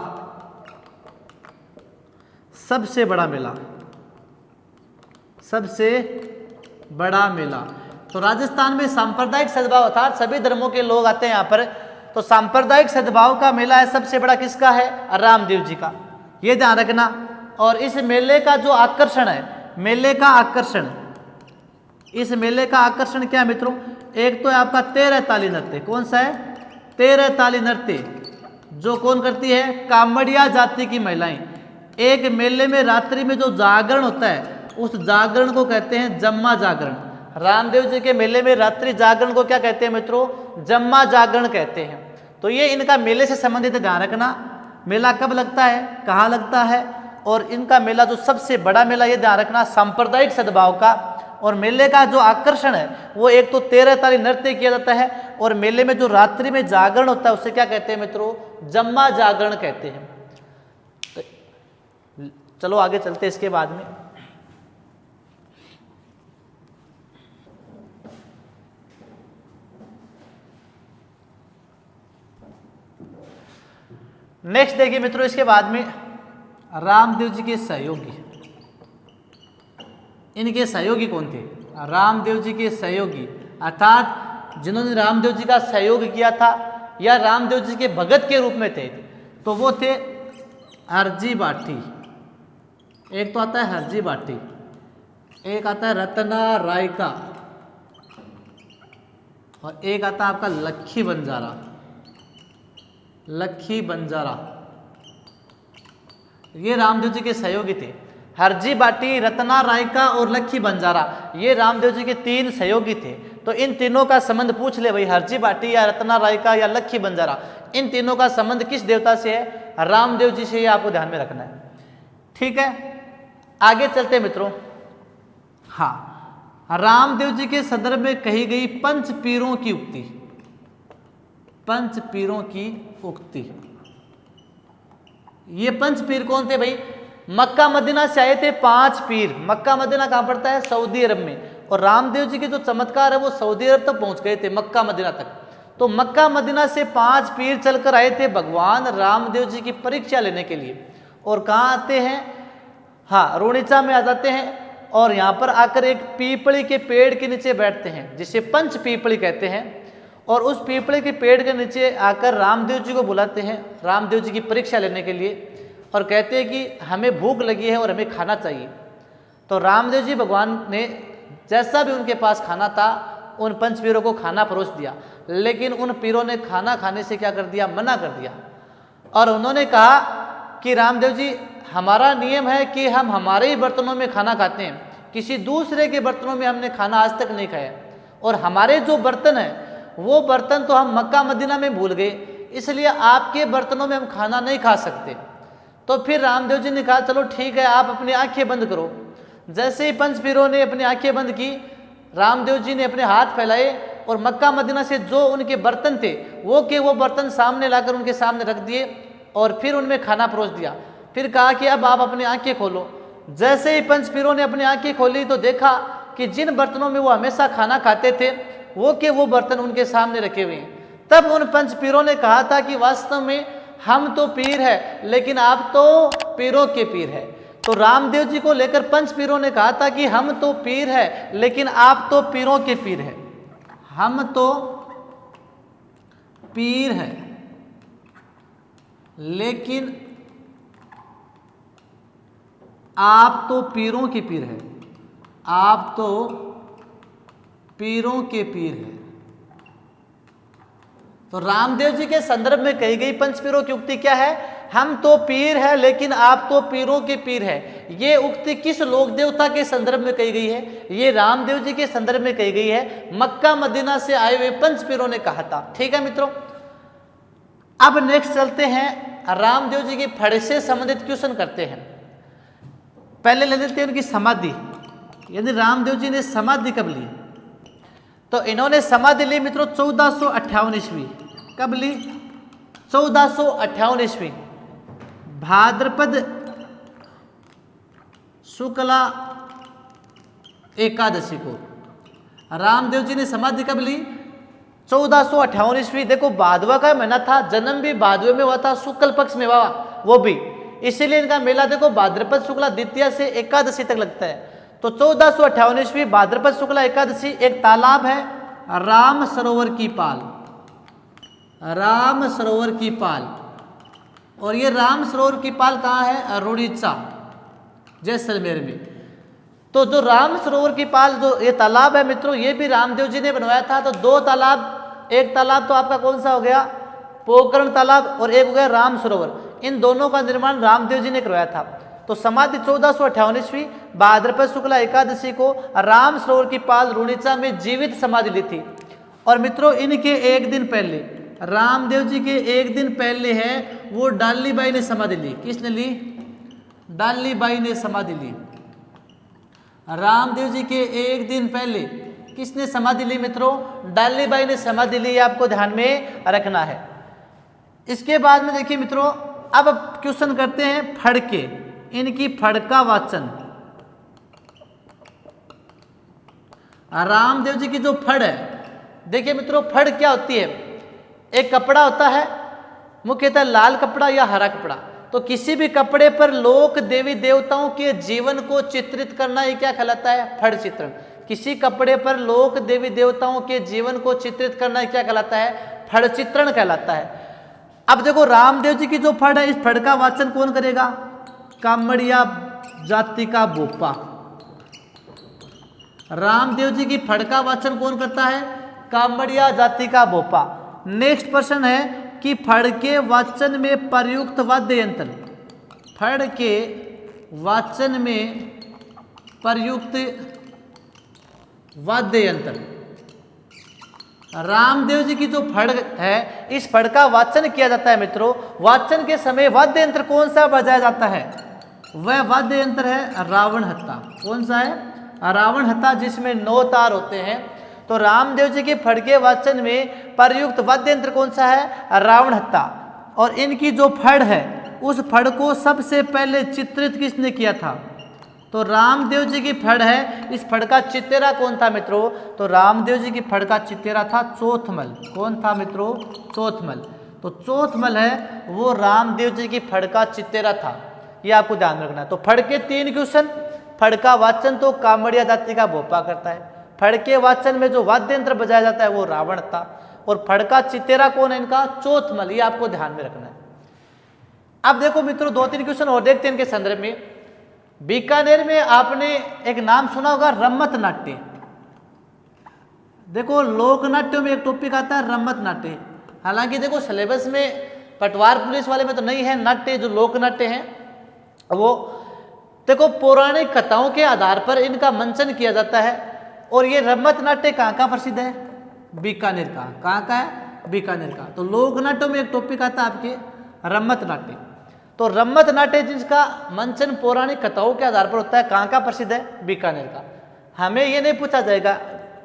सबसे बड़ा मेला, सबसे बड़ा मेला। तो राजस्थान में सांप्रदायिक सद्भाव अर्थात सभी धर्मों के लोग आते हैं यहाँ पर। तो सांप्रदायिक सद्भाव का मेला है सबसे बड़ा किसका है? रामदेव जी का, ये ध्यान रखना। और इस मेले का जो आकर्षण है, मेले का आकर्षण, इस मेले का आकर्षण क्या है मित्रों? एक तो है आपका 13 ताली नृत्य। कौन सा है? 13 ताली नृत्य, जो कौन करती है? कामड़िया जाति की महिलाएं। एक मेले में रात्रि में जो जागरण होता है उस जागरण को कहते हैं जम्मा जागरण। रामदेव जी के मेले में रात्रि जागरण को क्या कहते हैं मित्रों? जम्मा जागरण कहते हैं। तो ये इनका मेले से संबंधित ध्यान रखना। मेला कब लगता है, कहाँ लगता है, और इनका मेला जो सबसे बड़ा मेला, ये ध्यान रखना, सांप्रदायिक सद्भाव का। और मेले का जो आकर्षण है वो एक तो 13 ताली नृत्य किया जाता है, और मेले में जो रात्रि में जागरण होता है उसे क्या कहते हैं मित्रों? जम्मा जागरण कहते हैं। तो चलो आगे चलते इसके बाद में। नेक्स्ट देखिए मित्रों, इसके बाद में रामदेव जी के सहयोगी, इनके सहयोगी कौन थे? रामदेव जी के सहयोगी अर्थात जिन्होंने रामदेव जी का सहयोग किया था या रामदेव जी के भगत के रूप में थे, तो वो थे हरजी बाठी। एक तो आता है हरजी बाठी, एक आता है रत्ना राय का, और एक आता है आपका लखी बंजारा। लखी बंजारा ये रामदेव जी के सहयोगी थे। हरजी बाटी, रत्ना राय का और लखी बंजारा ये रामदेव जी के 3 सहयोगी थे। तो इन तीनों का संबंध पूछ ले भाई, हरजी बाटी या रत्ना राय का या लखी बंजारा, इन तीनों का संबंध किस देवता से है? रामदेव जी से। ये आपको ध्यान में रखना है, ठीक है। आगे चलते मित्रों। हाँ, रामदेव जी के संदर्भ में कही गई पंच पीरों की उक्ति, पंच पीरों की उक्ति। ये पंच पीर कौन थे भाई? मक्का मदीना से आए थे 5 पीर। मक्का मदीना कहां पड़ता है? सऊदी अरब में। और रामदेव जी के जो चमत्कार है वो सऊदी अरब तक पहुंच गए थे, मक्का मदीना तक। तो मक्का मदीना से 5 पीर चलकर आए थे भगवान रामदेव जी की परीक्षा लेने के लिए। और कहाँ आते हैं? हाँ, रोनिचा में आ जाते हैं और यहाँ पर आकर एक पीपली के पेड़ के नीचे बैठते हैं, जिसे पंच पीपली कहते हैं। और उस पीपले के पेड़ के नीचे आकर रामदेव जी को बुलाते हैं, रामदेव जी की परीक्षा लेने के लिए, और कहते हैं कि हमें भूख लगी है और हमें खाना चाहिए। तो रामदेव जी भगवान ने जैसा भी उनके पास खाना था उन पंच पीरों को खाना परोस दिया, लेकिन उन पीरों ने खाना खाने से क्या कर दिया? मना कर दिया। और उन्होंने कहा कि रामदेव जी, हमारा नियम है कि हम हमारे ही बर्तनों में खाना खाते हैं, किसी दूसरे के बर्तनों में हमने खाना आज तक नहीं खाया। और हमारे जो बर्तन हैं वो बर्तन तो हम मक्का मदीना में भूल गए, इसलिए आपके बर्तनों में हम खाना नहीं खा सकते। तो फिर रामदेव जी ने कहा चलो ठीक है, आप अपनी आंखें बंद करो। जैसे ही पंच पीरों ने अपनी आंखें बंद की, रामदेव जी ने अपने हाथ फैलाए और मक्का मदीना से जो उनके बर्तन थे वो बर्तन सामने लाकर उनके सामने रख दिए और फिर उनमें खाना परोस दिया। फिर कहा कि अब आप अपनी आंखें खोलो। जैसे ही पंच पीरों ने अपनी आंखें खोली तो देखा कि जिन बर्तनों में वो हमेशा खाना खाते थे वो बर्तन उनके सामने रखे हुए हैं। तब उन पंच पीरों ने कहा था कि वास्तव में हम तो पीर है, लेकिन आप तो पीरों के पीर है। तो रामदेव जी को लेकर पंच पीरों ने कहा था कि हम तो पीर है, लेकिन आप तो पीरों के पीर है। हम तो पीर है, लेकिन आप तो पीरों के पीर है। आप तो पीरों के पीर है। तो रामदेव जी के संदर्भ में कही गई पंच पीरों की उक्ति क्या है? हम तो पीर है, लेकिन आप तो पीरों के पीर है। ये उक्ति किस लोक देवता के संदर्भ में कही गई है? ये रामदेव जी के संदर्भ में कही गई है। मक्का मदीना से आए हुए पंच पीरों ने कहा था। ठीक है मित्रों, अब नेक्स्ट चलते हैं। रामदेव जी के फड़ से संबंधित क्वेश्चन करते हैं। पहले ले लेते हैं उनकी समाधि, यानी रामदेव जी ने समाधि कब ली? तो इन्होंने समाधि ली मित्रों 1458 ईस्वी। कब ली? 1458 ईस्वी भाद्रपद शुक्ला एकादशी को रामदेव जी ने समाधि कब ली? 1458 ईस्वी। देखो भादवा का महीना था, जन्म भी भादवे में हुआ था, शुक्ल पक्ष में हुआ वो भी, इसीलिए इनका मेला देखो भाद्रपद शुक्ला द्वितीया से एकादशी तक लगता है। तो 1458 ईस्वी भाद्रपद शुक्ला एकादशी। एक तालाब है राम सरोवर की पाल, राम सरोवर की पाल। और ये राम सरोवर की पाल कहाँ है? रुड़ीचा, जैसलमेर में। तो जो राम सरोवर की पाल जो ये तालाब है मित्रों, ये भी रामदेव जी ने बनवाया था। तो 2 तालाब, एक तालाब तो आपका कौन सा हो गया? पोकरण तालाब, और एक हो गया राम सरोवर। इन दोनों का निर्माण रामदेव जी ने करवाया था। तो समाधि 1458 ईस्वी भाद्रपद शुक्ला एकादशी को राम सरोवर की पाल रुणीचा में जीवित समाधि ली थी। और मित्रों इनके एक दिन पहले, रामदेव जी के एक दिन पहले है वो डाली बाई ने समाधि ली। किसने ली? डाली बाई ने समाधि ली। रामदेव जी के एक दिन पहले किसने समाधि ली मित्रों? डाली बाई ने समाधि ली। आपको ध्यान में रखना है। इसके बाद में देखिए मित्रों, अब क्वेश्चन करते हैं फड़के, इनकी फड़का वाचन। रामदेव जी की जो फड़ है, देखिए मित्रों फड़ क्या होती है, एक कपड़ा होता है, मुख्यतः लाल कपड़ा या हरा कपड़ा, तो किसी भी कपड़े पर लोक देवी देवताओं के जीवन को चित्रित करना ये क्या कहलाता है, फड़ चित्रण। किसी कपड़े पर लोक देवी देवताओं के जीवन को चित्रित करना क्या कहलाता है, फड़ चित्रण कहलाता है। अब देखो रामदेव जी की जो फड़ है, इस फड़ का वाचन कौन करेगा, कामड़िया जाति का बोपा। रामदेव जी की फड़ का वाचन कौन करता है, कामड़िया जाति का बोपा। नेक्स्ट प्रश्न है कि फड़ के वाचन में प्रयुक्त वाद्य यंत्र, फड़ के वाचन में प्रयुक्त वाद्य यंत्र। रामदेव जी की जो फड़ है, इस फड़ का वाचन किया जाता है मित्रों। वाचन के समय वाद्य यंत्र कौन सा बजाया जाता है, वह वाद्य यंत्र है रावण हत्ता। कौन सा है, रावण हत्ता, जिसमें 9 तार होते हैं। तो रामदेव जी के फड़ के वाचन में प्रयुक्त वाद्य यंत्र कौन सा है, रावण हत्ता। और इनकी जो फड़ है, उस फड़ को सबसे पहले चित्रित किसने किया था, तो रामदेव जी की फड़ है, इस फड़ का चित्तेरा कौन था मित्रों, तो रामदेव जी की फड़ का चित्तेरा था चौथमल। कौन था मित्रों, चौथमल। तो चौथमल है वो रामदेव जी की फड़ का चित्तेरा था, ये आपको ध्यान रखना है। तो फड़ के 3 क्वेश्चन। फड़ का वाचन तो कामड़िया जाति का भोपा करता है, फड़ के वाचन में जो वाद्य यंत्र बजाया जाता है वो रावण था, और फड़ का चित्तेरा कौन है इनका, चौथमल। ये आपको ध्यान में रखना है। अब देखो मित्रों 2-3 क्वेश्चन और देखते हैं इनके संदर्भ में। बीकानेर में आपने एक नाम सुना होगा, रम्मत नाट्य। देखो लोक नाट्यों में एक टॉपिक आता है रम्मत नाट्य। हालांकि देखो सिलेबस में पटवार पुलिस वाले में तो नहीं है नाट्य, जो लोक नाट्य हैं वो देखो पौराणिक कथाओं के आधार पर इनका मंचन किया जाता है। और ये रम्मत नाट्य कहाँ का प्रसिद्ध है, बीकानेर का। कहाँ का है, बीकानेर का। तो लोक नाट्यों में एक टॉपिक आता है आपके रम्मत नाट्य। तो रम्मत नाट्य जिसका मंचन पौराणिक कथाओं के आधार पर होता है, कहाँ का प्रसिद्ध है, बीकानेर का। हमें ये नहीं पूछा जाएगा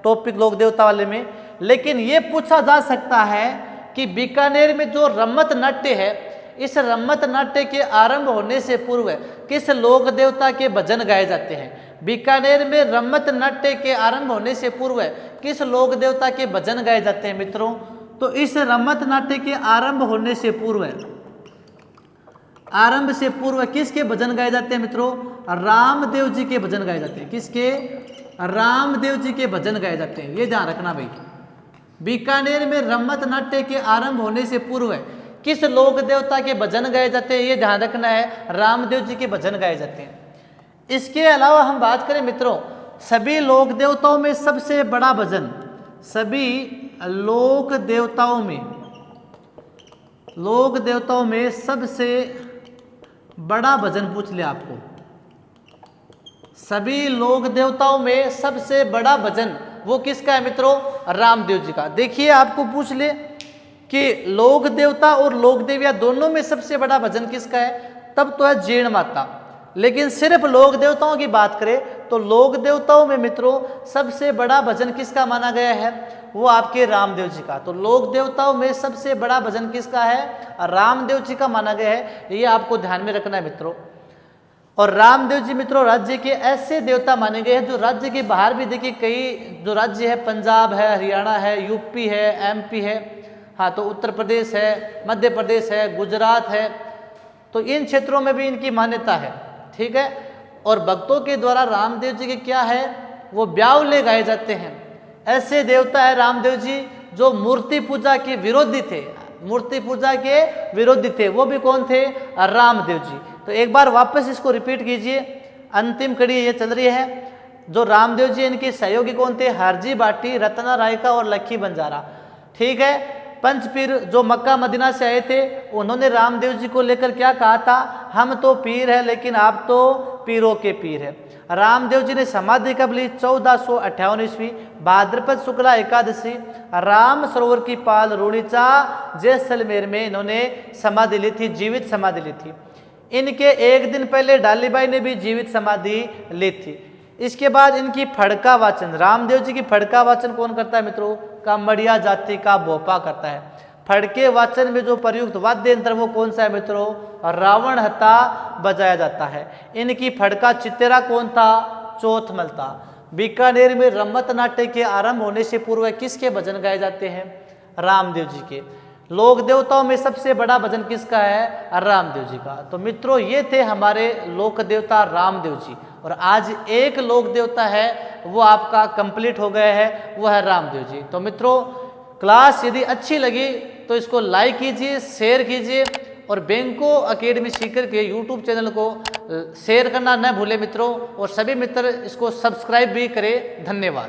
टॉपिक लोक देवता वाले में, लेकिन ये पूछा जा सकता है कि बीकानेर में जो रम्मत नाट्य है, इस रम्मत नाट्य के आरंभ होने से पूर्व किस लोक देवता के भजन गाए जाते हैं। बीकानेर में रम्मत नाट्य के आरंभ होने से पूर्व किस लोक देवता के भजन गाए जाते हैं मित्रों, तो इस रम्मत नाट्य के आरंभ होने से पूर्व, आरंभ से पूर्व किसके भजन गाए जाते हैं मित्रों, रामदेव जी के भजन गाए जाते हैं। किसके, रामदेव जी के भजन गाए जाते हैं, ये ध्यान रखना भाई। बीकानेर में रम्मत नाट्य के आरंभ होने से पूर्व किस लोक देवता के भजन गाए जाते हैं, ये ध्यान रखना है, रामदेव जी के भजन गाए जाते हैं। इसके अलावा हम बात करें मित्रों, सभी लोक देवताओं में सबसे बड़ा भजन, सभी लोक देवताओं में सबसे बड़ा भजन पूछ लिया आपको। सभी लोक देवताओं में सबसे बड़ा भजन वो किसका है मित्रों, रामदेव जी का। देखिए आपको पूछ ले कि लोक देवता और लोक देविया दोनों में सबसे बड़ा भजन किसका है, तब तो है जीर्ण माता। लेकिन सिर्फ लोक देवताओं की बात करें तो लोक देवताओं में मित्रों सबसे बड़ा भजन किसका माना गया है, वो आपके रामदेव जी का। तो लोक देवताओं में सबसे बड़ा भजन किसका है, रामदेव जी का माना गया है, ये आपको ध्यान में रखना है मित्रों। और रामदेव जी मित्रों राज्य के ऐसे देवता माने गए हैं जो राज्य के बाहर भी देखिए कई जो राज्य है, पंजाब है, हरियाणा है, यूपी है, एमपी है, हाँ तो उत्तर प्रदेश है, मध्य प्रदेश है, गुजरात है, तो इन क्षेत्रों में भी इनकी मान्यता है, ठीक है। और भक्तों के द्वारा रामदेव जी के क्या है, वो ब्यावले गाए जाते हैं। ऐसे देवता है रामदेव जी जो मूर्ति पूजा के विरोधी थे, मूर्ति पूजा के विरोधी थे, वो भी कौन थे, रामदेव जी। तो एक बार वापस इसको रिपीट कीजिए, अंतिम कड़ी ये चल रही है। जो रामदेव जी इनके सहयोगी कौन थे, हरजी बाटी, रत्ना रायका और लक्खी बंजारा, ठीक है। पंच पीर जो मक्का मदीना से आए थे, उन्होंने रामदेव जी को लेकर क्या कहा था, हम तो पीर है लेकिन आप तो पीरों के पीर है। रामदेव जी ने समाधि कब ली, 1458 ईस्वी भाद्रपद शुक्ला एकादशी, राम सरोवर की पाल रूणीचा जैसलमेर में इन्होंने समाधि ली थी, जीवित समाधि ली थी। इनके एक दिन पहले डालीबाई ने भी जीवित समाधि ली थी। इसके बाद इनकी फड़का वाचन, रामदेव जी की फड़का वाचन कौन करता है मित्रों, कामड़िया जाति का भोपा करता है। फड़के वाचन में जो प्रयुक्त वाद्य यंत्र वो कौन सा है मित्रों? रावण हत्ता बजाया जाता है। इनकी फड़का चित्तेरा कौन था? चौथमल था। बीकानेर में रम्मत नाट्य के आरंभ होने से पूर्व किसके भजन गाए जाते हैं? रामदेव जी के। लोक देवताओं में सबसे बड़ा भजन किसका है? रामदेव जी का। तो मित्रों ये थे हमारे लोक देवता रामदेव जी, और आज एक लोक देवता है वो आपका कंप्लीट हो गया है, वो है रामदेव जी। तो मित्रों क्लास यदि अच्छी लगी तो इसको लाइक कीजिए, शेयर कीजिए, और बैंको अकेडमी सीकर के यूट्यूब चैनल को शेयर करना न भूलें मित्रों, और सभी मित्र इसको सब्सक्राइब भी करें। धन्यवाद।